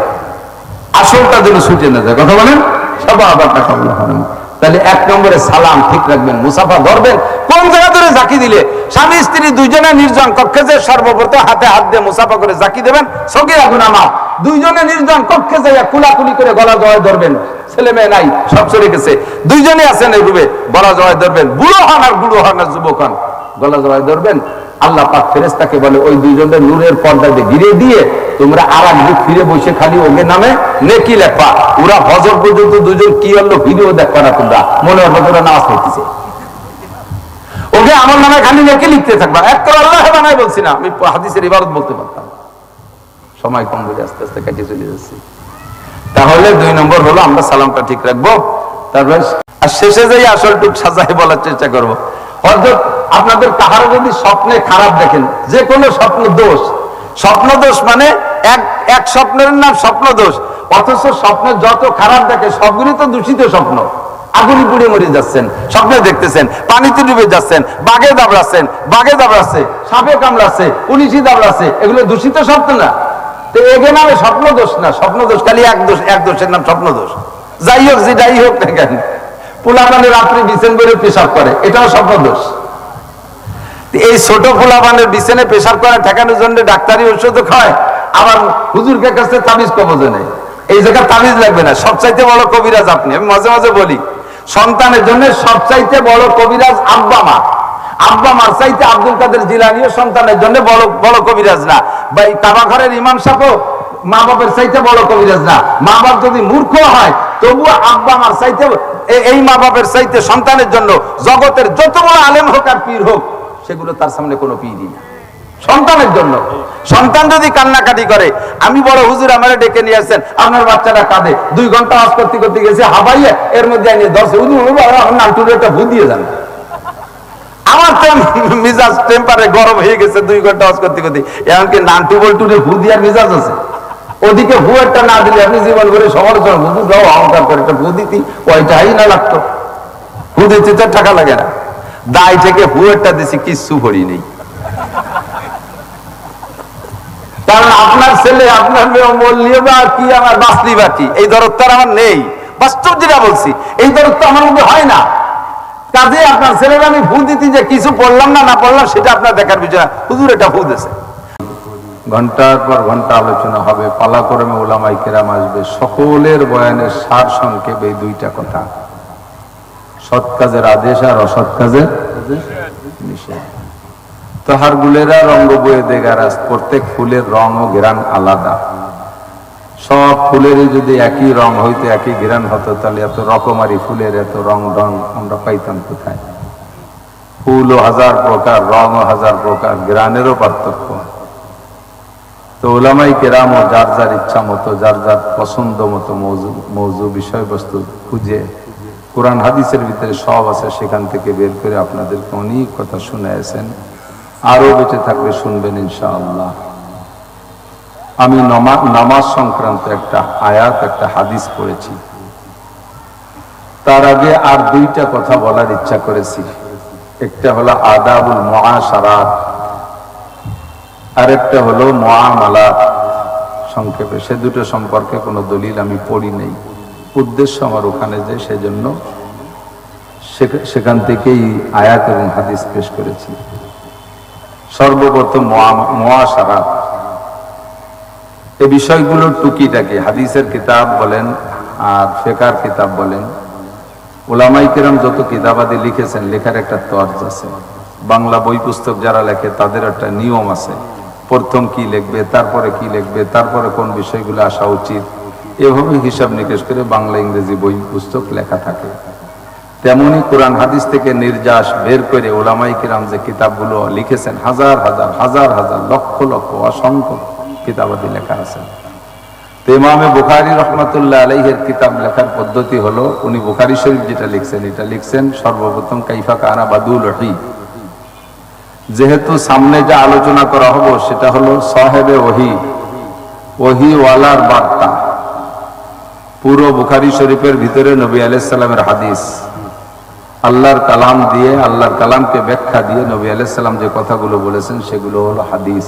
আসলটা যেন ছুটে না যায়, কথা বলেন সব আবার টাকা হারাম। তাহলে 1 নম্বরে সালাম ঠিক রাখবেন, মুসাফা ধরবেন। কোন জায়গা ধরে জাকি দিলে স্বামী স্ত্রী দুইজনে নির্জন কক্ষে যে সর্বপ্রথম হাতে হাত দিয়ে মুসাফা করে জাকি দেবেন, সগীরা গুনাহ মাফ। দুইজনে নির্জন কক্ষে যাইয়া কুলাকুলি করে গলা জড়ায় ধরবেন, ছেলে মেয়ে নাই সব চলে গেছে, দুইজনে আছেন এই রূপে, গলা জড়ায় ধরবেন। বুড়ো হন আর বুড়ো হন আর যুবক হন, গলা জড়ায় ধরবেন। আল্লাহ পাক ফেরেশতাকে বলে ওই দুইজনের নূরের পর্দা দিয়ে ঘিরে দিয়ে তোমরা আরেক দিক ফিরে বসে খালি ওকে নামে নেকি লেখা। ওরা ফজর পর্যন্ত দুজন কি হলো ভিডিও দেখবা না, তোমরা মনে হবে তোরা নামাজ পড়তেছে, ওকে আমার নামে খালি নেকি লিখতে থাকবা। এক করে আল্লাহ বানাই বলছি না, আমি হাদিসের ইবারত বলতে পারতাম। সময় কম বলে আস্তে আস্তে কাটিয়ে চলে যাচ্ছে। তাহলে 2 নম্বর হলো আমরা সালামটা ঠিক রাখবো। তারপর আর শেষে যাই আসল টুক সাজাই বলার চেষ্টা করবো। হযরত আপনাদের কাহারও যদি স্বপ্নে খারাপ দেখেন, যে কোনো স্বপ্ন দোষ, স্বপ্ন দোষ মানে এক স্বপ্নের নাম স্বপ্ন দোষ, অথচ স্বপ্নে যত খারাপ দেখে সবগুলি তো দূষিত স্বপ্ন। আগুনি পুড়ে মরে যাচ্ছেন, স্বপ্নে দেখতেছেন, পানিতে ডুবে যাচ্ছেন, বাঘে দাবড়াচ্ছে, সাপে কামড়াচ্ছে, পুলিশি দাবড়াচ্ছে, এগুলো দূষিত স্বপ্ন না? তো এগে নামে স্বপ্ন দোষ না, স্বপ্ন দোষ খালি এক দোষের নাম স্বপ্ন দোষ। যাই হোক যেটাই হোক না কেন, পোলাপানের রাত্রি বিছান করে পেশাব করে, এটাও স্বপ্ন দোষ। এই ছোট পোলাপানের বিছানে পেশাব করে ঠেকানোর জন্য ডাক্তারি ওষুধ খায়, আবার হুজুরকে কাছে তাবিজ কবজে নেই। এই জায়গায় তাবিজ লাগবে না, সবচাইতে বড় কবিরাজ আপনি। আমি মাঝে মাঝে বলি সন্তানের জন্য সবচাইতে বড় কবিরাজ আব্বা মা। আব্বা মার চাইতে আব্দুল কাদের জিলানীও সন্তানের জন্য বড় কবিরাজ না। বা কাবা ঘরের ইমাম সাহেব মা বাপের চাইতে বড় কবিরাজ না। মা বাপ যদি মূর্খ হয় তবুও আব্বা মার চাইতে, এই মা বাপের চাইতে সন্তানের জন্য জগতের যত বড় আলেম হোক আর পীর হোক, সেগুলো তার সামনে কোনো পীরই না সন্তানের জন্য। সন্তান যদি কান্নাকাটি করে, আমি বড় হুজুর আমারে ডেকে নিয়ে আসছেন, আপনার বাচ্চাটা কাঁদে, 2 ঘন্টা ওয়াজ করতে গেছে হাবাইয়ে, এর মধ্যে আইনে 10 হুজুর নামটুর একটা ভূত দিয়ে যান। আমার তো মিজাজ টেম্পারে গরম হয়ে গেছে 2 ঘন্টা ওয়াজ করতে এমনকি নানটু বল্টুরে ভূত দিয়ার মিজাজ আছে। ওদিকে ভূ একটা না দিলে আপনি জীবন করে সমালোচনা হুজুর দাও অহংকার করে একটা ভূ দিতি, ওইটাই না লাগতো। ভূ দিতে তো টাকা লাগে না, দায় থেকে ভূ একটা দিছি, কিচ্ছু করি নেই। কারণ আপনার ছেলে আপনার মেয়ে মরলিও বা কি, আমার বাঁচলি বা কি, এই দরদ আর আমার নেই। বাস্তব যেটা বলছি, এই দরদ তো আমার মধ্যে হয় না। কাজে আপনার ছেলের আমি ভূ দিতি, যে কিছু পড়লাম না পড়লাম সেটা আপনার দেখার বিষয় না, হুজুর এটা ভূ দিয়েছে। ঘন্টার পর ঘন্টা আলোচনা হবে, পালাক্রমে উলামায়ে কেরাম আসবে, সকলের বয়ানের সার সংক্ষেপ এই 2টা কথা, সৎ কাজের আদেশ আর অসৎ কাজের নিষেধ। তাহার গুলেরা রঙ্গ বয়ে দেগারাজ, প্রত্যেক ফুলের রং ও ঘেরান আলাদা। সব ফুলেরই যদি একই রং হইতো, একই ঘেরান হতো, তাহলে এত রকমারি ফুলের এত রং আমরা পাইতাম কোথায়? ফুল ও 1000 প্রকার, রং ও 1000 প্রকার, ঘেরানেরও পার্থক্য। তো উলামায়ে কেরাম ও যার যার ইচ্ছা মতো, যার যার পছন্দ মতো মৌজু বিষয়বস্তু খুঁজে, কোরআন হাদিসের ভিতরে সব আছে, সেখান থেকে বের করে আপনাদেরকে অনেক কথা শুনাইছেন। আরো বেঁচে থাকলে শুনবেন ইনশাআল্লাহ। আমি নামাজ সংক্রান্ত একটা আয়াত, একটা হাদিস পড়েছি। তার আগে আর 2টা কথা বলার ইচ্ছা করেছি। একটা হলো আদাবুল মুআশারাত, আর একটা হলো মুআমালাত। সংক্ষেপে সে দুটো সম্পর্কে কোনো দলিল আমি পড়ি নাই, উদ্দেশ্য আমার ওখানে যে, সেজন্য সেখান থেকেই আয়াত এবং হাদিস পেশ করেছি। সর্বপ্রথম মুআশারাত, এই বিষয়গুলোর টুকিটাকি হাদিসের কিতাব বলেন আর ফিকহের কিতাব বলেন, উলামায়ে কেরাম যত কিতাবাদি লিখেছেন, লেখার একটা তর্জ আছে। বাংলা বই পুস্তক যারা লেখে তাদের একটা নিয়ম আছে, প্রথম কি লিখবে, তারপরে কি লিখবে, তারপরে কোন বিষয়গুলো আসা উচিত, এভাবে হিসাব নিকেশ করে বাংলা ইংরেজি বই পুস্তক লেখা থাকে। তেমনি কোরআন হাদিস থেকে নির্যাস বের করে উলামায়ে কেরাম যে কিতাবগুলো লিখেছেন, হাজার হাজার লক্ষ লক্ষ অসংখ্য কিতাবাদি লেখা আছে। তো ইমামে বুখারী রহমাতুল্লাহ আলাইহির কিতাব লেখার পদ্ধতি হলো, উনি বুখারী শরীফ যেটা লিখছেন, এটা লিখছেন সর্বপ্রথম কাইফা কানা বাদুল ওহী। যেহেতু সামনে যা আলোচনা করা হলো সেটা হলো সাহেবে ওহী, ওহীওয়ালার বার্তা। পুরো বুখারী শরীফের ভিতরে নবী আলাইহিস সালামের হাদিস, আল্লাহর কালাম দিয়ে, আল্লাহর কালামকে ব্যাখ্যা দিয়ে নবী আলাইহিস সালাম যে কথাগুলো বলেছেন সেগুলো হলো হাদিস।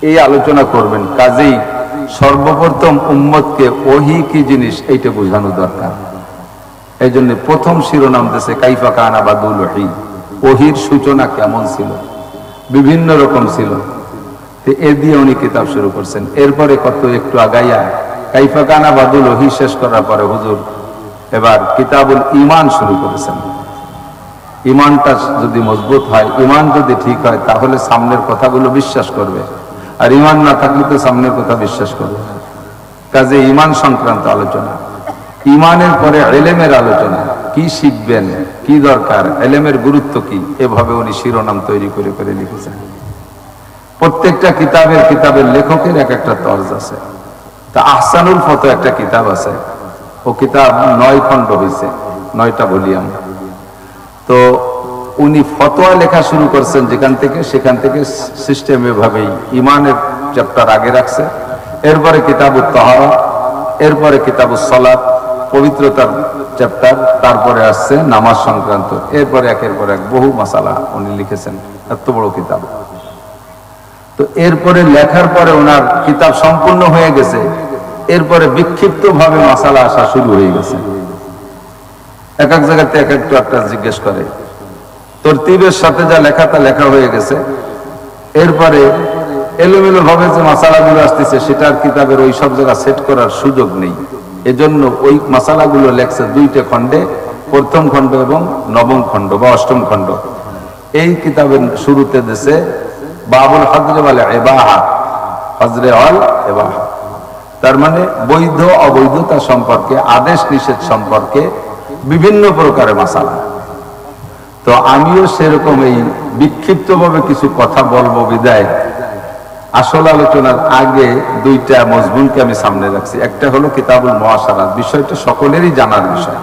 এই আলোচনা করবেন। কাজেই সর্বপ্রথম উম্মতকে ওহী কি জিনিস এইটা বোঝানো দরকার। এই জন্য প্রথম শিরোনাম দিয়েছে কাইফা কানা বাদুল ওহী, ওহীর সূচনা কেমন ছিল, বিভিন্ন রকম ছিল। এ দিয়ে উনি কিতাব শুরু করছেন। এরপরে কত একটু আগাইয়া কাইফা কানা বাদুল ওহী শেষ করার পরে হুজুর এবার কিতাবুল ঈমান শুরু করেছেন। ঈমানটা যদি মজবুত হয়, ঈমান যদি ঠিক হয়, তাহলে সামনের কথাগুলো বিশ্বাস করবে, আর ঈমান না থাকলে তো সামনের কথা বিশ্বাস করবে। কাজে ঈমান সংক্রান্ত আলোচনা, ঈমানের পরে ইলমের আলোচনা, কি শিখবেন, কি দরকার, ইলমের গুরুত্ব কি, এভাবে উনি শিরোনাম তৈরি করে করে লিখেছেন। প্রত্যেকটা কিতাবের লেখকের এক একটা তর্জ আছে। তা আহসানুল ফতোয়া একটা কিতাব আছে, ও কিতাব 9 খণ্ড হয়েছে, 9টা ভলিউম। তো উনি ফতোয়া লেখা শুরু করছেন সেখান থেকে সিস্টেম এভাবেই ঈমানের চ্যাপ্টার আগে রাখছে, এরপরে কিতাবুত তাহারা, এরপরে কিতাবুস সালাত, পবিত্রতার চ্যাপ্টার, তারপরে আসছে নামাজ সংক্রান্ত, এরপরে একের পর এক বহু মাসালা উনি লিখেছেন। এত বড় কিতাব। তো এরপরে লেখার পরে ওনার কিতাব সম্পূর্ণ হয়ে গেছে, এরপরে বিক্ষিপ্ত ভাবে মাসালা আসা শুরু হয়ে গেছে। এক এক জায়গাতে এক একটা জিজ্ঞেস করে, তরতিবের সাথে যা লেখা তা লেখা হয়ে গেছে। এরপরে এলোমেলো ভাবে যে মাসালাগুলো আসতেছে সেটার কিতাবের ওই সব জায়গা সেট করার সুযোগ নেই। এজন্য ওই মাসালাগুলো লেখছে 2টে খণ্ডে, প্রথম খণ্ড এবং নবম খণ্ড বা অষ্টম খণ্ড। এই কিতাবের শুরুতে দেশে বাবুল হজরে ওয়াল ইবাহা, হজরে ওয়াল ইবাহা, তার মানে বৈধ অবৈধতা সম্পর্কে, আদেশ নিষেধ সম্পর্কে বিভিন্ন প্রকারের মাসালা। তো আমিও সেরকম এই বিক্ষিপ্ত ভাবে কিছু কথা বলবো বিদায় আসল আলোচনার আগে 2টা মজমুনকে আমি সামনে রাখছি। একটা হলো কিতাবুল মুআশারাত, বিষয়টা সকলেরই জানার বিষয়।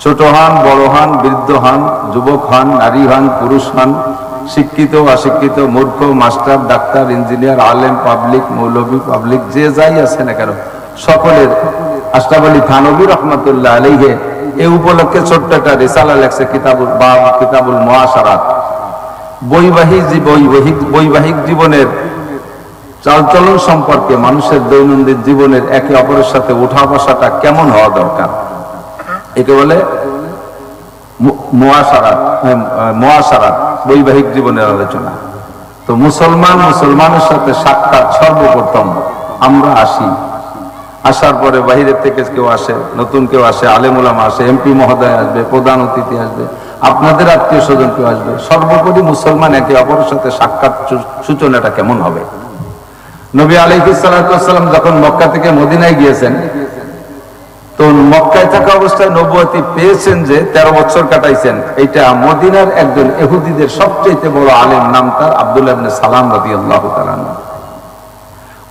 ছোট হন, বড় হন, বৃদ্ধ হন, যুবক হন, নারী হন, পুরুষ হন, শিক্ষিত অশিক্ষিত, মূর্খ, মাস্টার, ডাক্তার, ইঞ্জিনিয়ার, আলেম, পাবলিক, মৌলভী, পাবলিক, যে যাই আছে না কেন সকলের। আশরাফ আলী থানভী রহমাতুল্লাহ আলাইহি এই উপলক্ষে ছোট্ট একটা রিসালা লেখছে, কিতাবুল মুআশারাত। বৈবাহিক জীবনের চালচলন সম্পর্কে, মানুষের দৈনন্দিন জীবনের একে অপরের সাথে উঠা বসাটা কেমন হওয়া দরকার, একে বলে মুআশারাত, বৈবাহিক জীবনের আলোচনা। তো মুসলমানের সাথে সাক্ষাৎ সর্বপ্রথম আমরা আসার পরে বাহিরের থেকে কেউ আসে, নতুন কেউ আসে, আলেম ওলামা আসে, এমপি মহোদয় আসবে, প্রধান অতিথি আসবে, আপনাদের আত্মীয় স্বজন কেউ আসবে। সর্বোপরি মুসলমান একে অপরের সাথে সাক্ষাৎ সূচনাটা কেমন হবে। নবী আলাইহিস সালাতু ওয়াস সালাম যখন মক্কা থেকে মদিনায় গিয়েছেন, তো মক্কায় থাকা অবস্থায় নবুয়তি পেয়েছেন যে 13 বছর কাটাইছেন। এইটা মদিনার একজন ইহুদিদের সবচেয়ে বড় আলেম, নাম তার আব্দুল্লাহ ইবনে সালাম রাদিয়াল্লাহু তাআলা।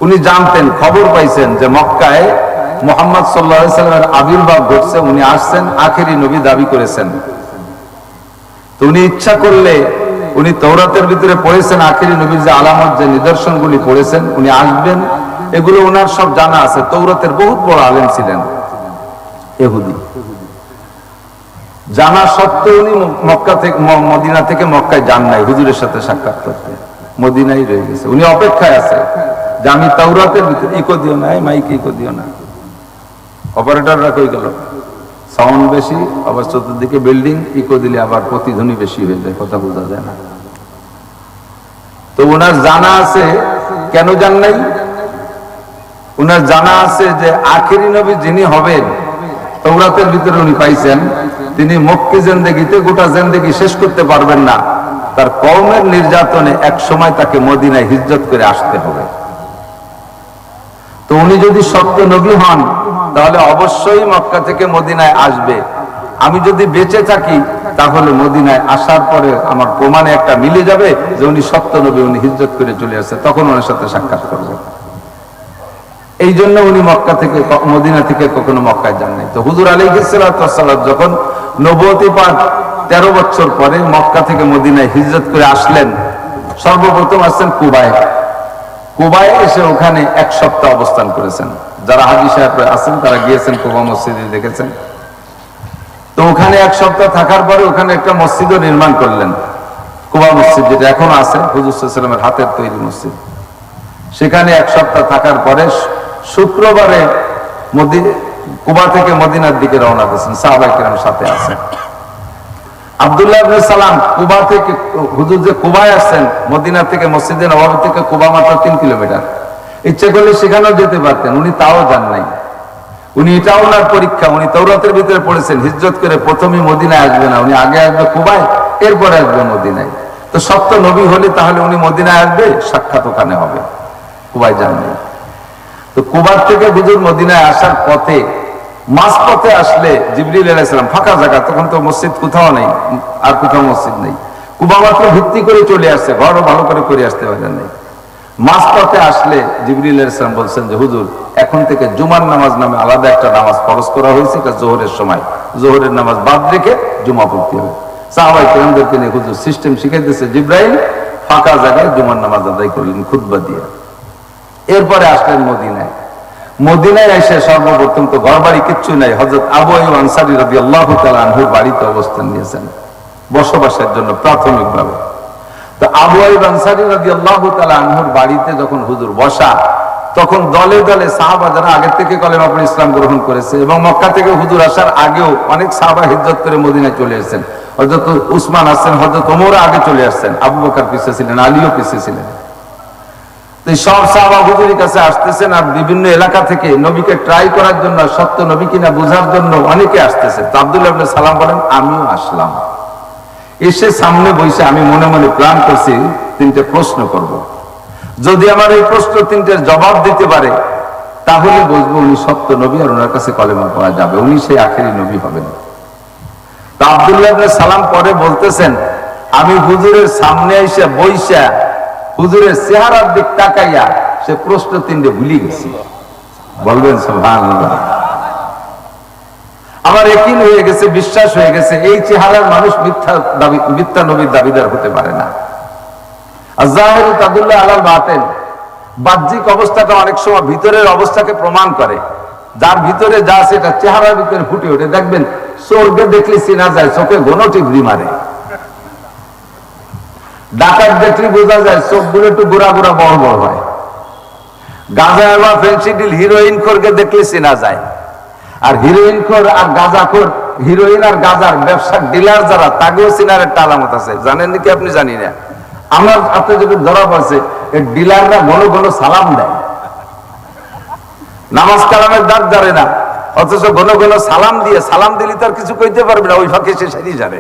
উনি জানতেন, খবর পাইছেন যে মক্কায় মুহাম্মদ সাল্লাল্লাহু আলাইহি সাল্লামের আবির্ভাব ঘটছে, উনি আসছেন, আখেরি নবী দাবি করেছেন। তো উনি ইচ্ছা করলে, উনি তাওরাতের ভিতরে পড়েছেন আখেরি নবীর যে আলামত, যে নিদর্শনগুলি পড়েছেন, উনি আসবেন, এগুলো ওনার সব জানা আছে। তাওরাতের বহুত বড় আলেম ছিলেন ইহুদি। জানা সত্ত্বেও উনি মদিনা থেকে মক্কায় যান নাই হুজুরের সাথে সাক্ষাৎ করতে, মদিনায় রয়ে গেছে। উনি অপেক্ষায় আছে যে আমি তাওরাতের ভিতরে, ইকো দিও না, মাইক ইকো দিও না, অপারেটররা কই গেল, সাউন্ড বেশি, আবার চতুর্দিকে বিল্ডিং, ইকো দিলে আবার প্রতিধ্বনি বেশি হয়ে যায়, কথা বোঝা যায় না। তো ওনার জানা আছে, কেন জান নাই, ওনার জানা আছে যে আখেরি নবী যিনি হবেন, তাওরাতের ভিতরে উনি পাইছেন, তিনি মক্কি জিন্দেগিতে গোটা জিন্দেগি শেষ করতে পারবেন না, তার কওমের নির্যাতনে এক সময় তাকে মদিনায় হিজরত করে আসতে হবে। তো উনি যদি সত্য নবী হন তাহলে অবশ্যই মক্কা থেকে মদিনায় আসবে। আমি যদি বেঁচে থাকি তাহলে মদিনায় আসার পরে আমার প্রমাণে একটা মিলে যাবে যে উনি সত্য নবী, উনি হিজরত করে চলে আসছে, তখন ওনার সাথে সাক্ষাৎ করব। এই জন্য উনি মদিনা থেকে কখনো মক্কায় যান নাই। তো হুজুর আলাইহিস সালাতু ওয়াস সালাম যখন নবুয়তি পাক 13 বছর পরে মক্কা থেকে মদিনায় হিজরত করে আসলেন, সর্বপ্রথম আসছেন কুবায়। কুবায় এসে ওখানে 1 সপ্তাহ অবস্থান করেছেন। যারা হাজী সাহেব আছেন তারা গিয়েছেন কুবা মসজিদে, দেখেছেন। তো ওখানে 1 সপ্তাহ থাকার পরে ওখানে একটা মসজিদও নির্মাণ করলেন, কুবা মসজিদ, যেটা এখন আছে, হুজুর সাল্লাল্লাহু আলাইহি ওয়াসাল্লামের হাতের তৈরি মসজিদ। সেখানে 1 সপ্তাহ থাকার পরে শুক্রবারে কুবা থেকে মদিনার দিকে রওনা দিয়েছেন, সাহাবায়ে কেরাম সাথে আছেন। আব্দুল্লাহ ইবনে সালাম কুবা থেকে, হুজুর যে কুবায় আসছেন, মদিনা থেকে মসজিদে নববী থেকে কুবা মাত্র 3 কিলোমিটার, ইচ্ছে করলে সেখানেও যেতে পারতেন, উনি তাও যান নাই। উনি, এটা ওনার পরীক্ষা, উনি তাওরাতের ভিতরে পড়েছেন হিজরত করে প্রথমে মদিনায় আসবে না, উনি আগে আসবে কুবায়, এরপরে আসবে মদিনায়। তো সত্য নবী হলে তাহলে উনি মদিনায় আসবে, সাক্ষাৎ ওখানে হবে, কুবায় যান নাই। তো কুবার থেকে হুজুর মদিনায় আসার পথে, মাঝ পথে আসলে জিবরিল আলাইহিস সালাম, ফাঁকা জায়গা, তখন তো মসজিদ কোথাও নেই, আর কোথাও মসজিদ নেই, কুবা মাত্র ভিত্তি করে চলে আসছে, ঘরও ভালো করে আসতে পারেন নাই। মাঝ পথে আসলে জিবরিল আলাইহিস সালাম বলছেন যে হুজুর, এখন থেকে জুমার নামাজ নামে আলাদা একটা নামাজ ফরজ করা হয়েছে, এটা জোহরের সময়, জোহরের নামাজ বাদ রেখে জুমা পড়তে হবে। সাহাবায়ে কেরামদেরকে নিয়ে হুজুর সিস্টেম শিখাইতেছে, জিবরাইল ফাঁকা জায়গায় জুমার নামাজ আদায় করলেন খুতবা দিয়ে। এরপরে আসলেন মদিনায়। মদিনায় এসে সর্বপ্রথম তো ঘর বাড়ি কিচ্ছু নাই, হযরত আবু আইয়ুব আনসারী রাদিয়াল্লাহু তাআলা আনহুর বাড়িতে অবস্থান নিয়েছেন বসবাসের জন্য প্রাথমিকভাবে। তো আবু আইয়ুব আনসারী রাদিয়াল্লাহু তাআলা আনহুর বাড়িতে যখন হুজুর বসা, তখন দলে দলে সাহাবা যারা আগে থেকে কলেমা পড়ে ইসলাম গ্রহণ করেছে, এবং মক্কা থেকে হুজুর আসার আগেও অনেক সাহাবা হিজরত করে মদিনায় চলে এসেছেন। হযরত উসমান আসছেন, হযরত ওমর আগে চলে আসছেন, আবু বকর পিছিয়ে ছিলেন, আলীও পিছিয়ে ছিলেন। সব সাহাবা হুজুরের কাছে আসতেছেন, আর বিভিন্ন এলাকা থেকে নবীকে ট্রাই করার জন্য, সত্য নবী কিনা বোঝার জন্য অনেকে আসতেছে। তো আব্দুল্লাহ ইবনে সালাম বলেন, আমিও আসলাম। এসে সামনে বসে আমি মনে মনে প্ল্যান করছি 3টে প্রশ্ন করব। যদি আমার এই প্রশ্ন 3টের জবাব দিতে পারে, তাহলে বুঝবো উনি সত্য নবী, আর ওনার কাছে কলেমা পড়া যাবে, উনি সেই আখেরি নবী হবেন। তো আব্দুল্লাহ ইবনে সালাম পরে বলতেছেন, আমি হুজুরের সামনে এসে বইসা হুজুরের চেহারার দিক তাকাইয়া সে প্রশ্ন 3টে ভুলে গেছি। বলবেন সুবহানাল্লাহ। আমার ইয়াকিন হয়ে গেছে, বিশ্বাস হয়ে গেছে, এই চেহারার মানুষ মিথ্যা নবীর দাবিদার হতে পারে না। আয-যাহিরু তাদুল্লু আলাল বাতিন, বাহ্যিক অবস্থাটা অনেক সময় ভিতরের অবস্থাকে প্রমাণ করে। যার ভিতরে যা আছে এটা চেহারার ভিতরে ফুটে ওঠে। দেখবেন চোরকে দেখলে চেনা যায়, চোখে ঘন টিবরি মারে। ডাকাত দেখলে বোঝা যায়, চোখগুলো একটু গোড়া গোড়া বড় বড় হয়। গাঁজা বা ফেন্সিডিল হিরোইন খোরকে দেখলে চেনা যায়। আর হিরোইন খোর আর গাঁজা খোর, হিরোইন আর গাঁজার ব্যবসার ডিলার যারা, তাকেও চেনার একটা আলামত আছে। জানেন নাকি আপনি? জানি না। আমার আপনি যদি ধরা পড়ছে, এই ডিলাররা ঘন ঘন সালাম দেয়, নামাজ কালামের দাঁত জানে না, অথচ ঘন ঘন সালাম দিয়ে, সালাম দিলে তার কিছু কইতে পারবে না, ওই ফাঁকে সে সেটাই জানে।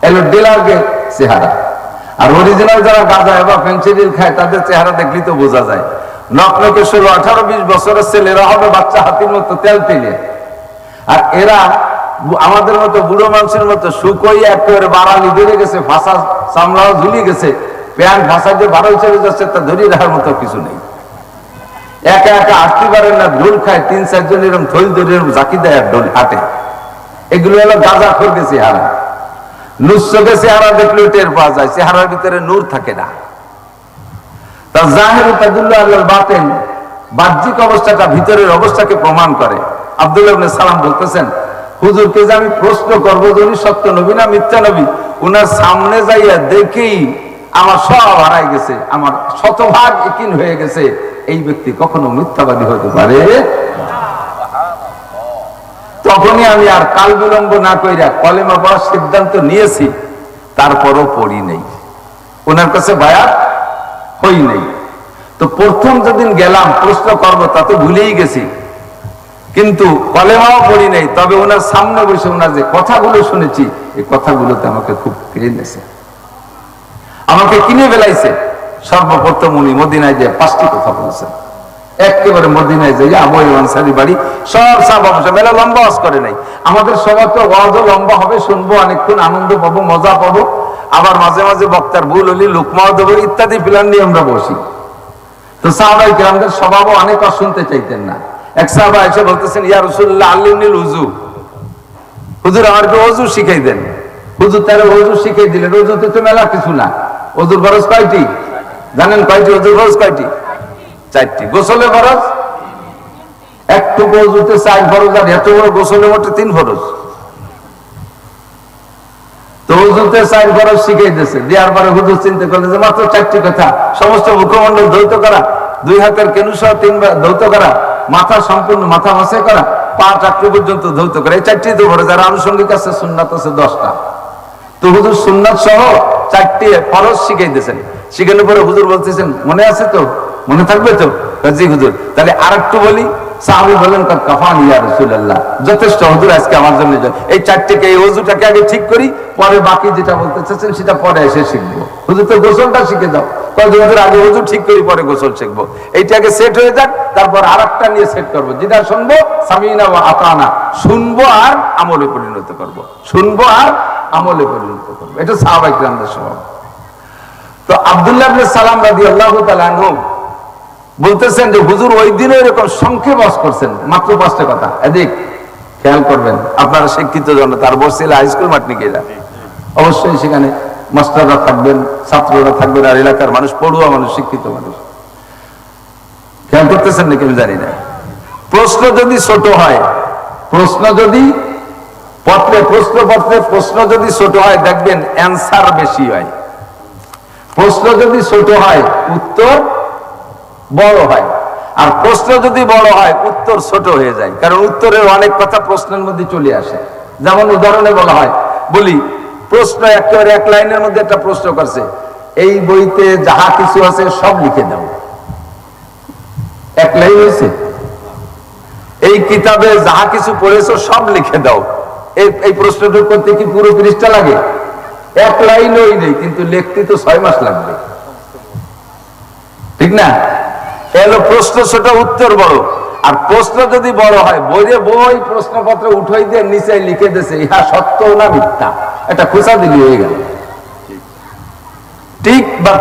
এলো ডিলারকে চেহারা। আর অরিজিনাল যারা গাঁজা বা ফেন্সিডিল খায়, তাদের চেহারা দেখলেই তো বোঝা যায়। নকনকে 16, 18, 20 বছরের ছেলেরা হবে বাচ্চা হাতির মতো তেল তেলে, আর এরা আমাদের মতো বুড়ো মানুষের মতো শুকোই একেবারে বাড়ালি বেড়ে গেছে, ফাঁসা চামড়াও ঝুলিয়ে গেছে, প্যান্ট ফাঁসা যে বারোই চলে যাচ্ছে, তা ধরিয়ে রাখার মতো কিছু নেই। একা একা হাঁটতে পারেন না, ঢোল খায়, 3-4 জন এরকম থইল ধরে এরকম জাকি দেয়, আর ঢোল হাঁটে। এগুলো হলো গাঁজা খোর গেছে চেহারা। নুসকে চেহারা দেখলেও টের পাওয়া যায়, চেহারার ভিতরে নূর থাকে না। তা যাহিরু তাদুল্লু আলাল বাতিন, বাহ্যিক অবস্থাটা ভিতরের অবস্থাকে প্রমাণ করে। আব্দুল্লাহ ইবনে সালাম বলতেছেন, হুজুরকে যে আমি প্রশ্ন করব যে উনি সত্য নবী না মিথ্যা নবী, উনার সামনে যাইয়া দেখি আমার সব হারাই গেছে, আমার শতভাগ ইয়াকিন হয়ে গেছে এই ব্যক্তি কখনো মিথ্যাবাদী হতে পারে। তখনই আমি আর কাল বিলম্ব না কইরা কলেমা পড়ার সিদ্ধান্ত নিয়েছি। তারপরও পড়ি নেই, ওনার কাছে বায়াত হই নাই। তো প্রথম যেদিন গেলাম প্রশ্ন করবো, তা তো ভুলেই গেছি, কিন্তু কলেমাও পড়ি নাই। তবে ওনার সামনে বসে ওনার যে কথাগুলো শুনেছি, এই কথাগুলোতে আমাকে খুব কিনে নিয়েছে, আমাকে কিনে ফেলাইছে। সর্বপ্রথম উনি মদিনায় যে 5টি কথা বলেছেন, একেবারে মদিনায় যাই আবু আইয়ুব আনসারী বাড়ি, সব সাহাবা বসে, মেলা লম্বা ওয়াজ করে নাই। আমাদের সবার তো ওয়াজও লম্বা হবে, শুনবো, অনেকক্ষণ আনন্দ পাবো, মজা পাবো, আবার মাঝে মাঝে বক্তার ভুল হলে লুকমাও দেবো, ইত্যাদি প্ল্যান নিয়ে আমরা বসি। তো সাহাবায়ে কেরামদের স্বভাবও অনেক শুনতে চাইতেন না। এক সাহাবা এসে বলতেছেন, ইয়া রাসূলুল্লাহ আল্লিমনিল উযু, হুজুর আমাকে ওযু শিখাই দেন। হুজুর তার ওযু শিখাই দিলেন। ওযুতে তো মেলা কিছু না, ওযুর খরচ কয়টি? জানেন কয়টি ওযুর ফরজ? কয়টি? 4টি। গোসলে ফরজ একটু ওযুতে 4 ফরজ, আর এত বড় গোসলে মোটে 3 ফরজ। তো ওযুতে 4 ফরজ শিখিয়ে দিয়েছে, দেওয়ার পরে হুজুর চিন্তা করলেন যে মাত্র 4টি কথা, সমস্ত মুখমণ্ডল ধৌত করা, 2 হাতের কেনুসহ 3বার ধৌত করা, মাথা সম্পূর্ণ মাথা মাসে করা, পা চাকরি পর্যন্ত ধৌত করা, এই 4টি তো ফরজ। আর আনুষঙ্গিক আছে সুন্নাত আছে 10টা। তো হুজুর সুন্নাত সহ 4টি ফরজ শিখিয়ে দিয়েছেন। শিখানোর পরে হুজুর বলতেছেন মনে আছে তো, মনে থাকবে তো? জি হুজুর। তাহলে আরেকটু বলি। সাহাবী বলেন কাফানি ইয়া রাসূলুল্লাহ, যথেষ্ট হুজুর আজকে আমার জন্য। এই 4টিকে, এই ওযুটাকে আগে ঠিক করি, পরে বাকি যেটা বলতে চাচ্ছেন সেটা পরে এসে শিখবো। হুজুর তো গোসলটা শিখে দাও। হুজুর আগে ওযু ঠিক করি পরে গোসল শিখবো। এইটাকে সেট হয়ে যাক, তারপর আরেকটা নিয়ে সেট করবো, যেটা শুনবো সামিনা ওয়া আতানা, শুনবো আর আমলে পরিণত করব, শুনবো আর আমলে পরিণত করবো। এটা সাহাবায়ে কিরামদের স্বভাব। তো আব্দুল্লাহ ইবনে সালাম রাদিয়াল্লাহু তাআলা আনহু বলতেছেন যে হুজুর ওই দিনে এরকম সংক্ষেপ ওয়াজ করছেন, মাত্র 5টা কথা। এদিক খেয়াল করবেন, আপনারা শিক্ষিত জনতা, আর বসছিল হাই স্কুল মাটনিকেরা, অবশ্যই সেখানে মাস্টাররা থাকবেন, ছাত্ররা থাকবেন, আর এলাকার মানুষ, পড়ুয়া মানুষ, শিক্ষিত মানুষ। খেয়াল করতেছেন নাকি আমি জানি না। প্রশ্ন যদি ছোট হয়, প্রশ্ন যদি প্রশ্ন যদি ছোট হয়, দেখবেন অ্যান্সার বেশি হয়। প্রশ্ন যদি ছোট হয়, উত্তর বড় হয়। আর প্রশ্ন যদি বড় হয়, উত্তর ছোট হয়ে যায়, কারণ উত্তরের অনেক কথা প্রশ্নের মধ্যে চলে আসে। যেমন উদাহরণে বলা হয়, বলি প্রশ্ন একেবারে 1 লাইনের মধ্যে একটা প্রশ্ন করছে, এই বইতে যাহা কিছু আছে সব লিখে দাও। 1 লাইন হয়েছে। এই কিতাবে যাহা কিছু পড়েছো সব লিখে দাও। এই প্রশ্নটা করতে কি পুরো পৃষ্ঠা লাগে? 1 লাইনই নেই, কিন্তু লিখতে তো 6 মাস লাগবে, ঠিক না? এলো প্রশ্ন ছোট, উত্তর বড়। আর প্রশ্ন যদি বড় হয়, বই প্রশ্নপত্র উঠাই দিয়ে নিচে লিখে দিয়েছে ইহা সত্য না মিথ্যা, এটা খোঁচা দিলি হয়ে গেল, ঠিক বা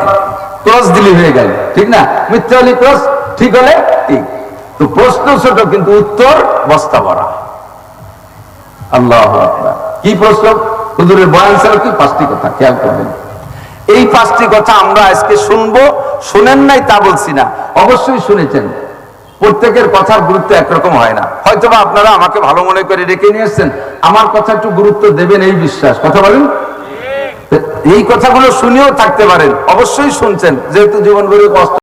ক্রস দিলি হয়ে গেল, ঠিক না? মিথ্যা হলে ক্রস, ঠিক হলে ঠিক। তো প্রশ্ন ছোট কিন্তু উত্তর বস্তা ভরা। আল্লাহু আকবার। কি প্রশ্ন? হুজুরের বয়ান ছিল কি? 5টি কথা। খেয়াল করবেন, এই 5টি কথা আমরা আজকে শুনবো। শুনেন নাই তা বলছি না, অবশ্যই শুনেছেন। প্রত্যেকের কথার গুরুত্ব একরকম হয় না। হয়তোবা আপনারা আমাকে ভালো মনে করে রেখে নিয়ে এসছেন, আমার কথা একটু গুরুত্ব দেবেন এই বিশ্বাস। কথা বলেন, এই কথাগুলো শুনেও থাকতে পারেন, অবশ্যই শুনছেন, যেহেতু জীবন ভরে কষ্ট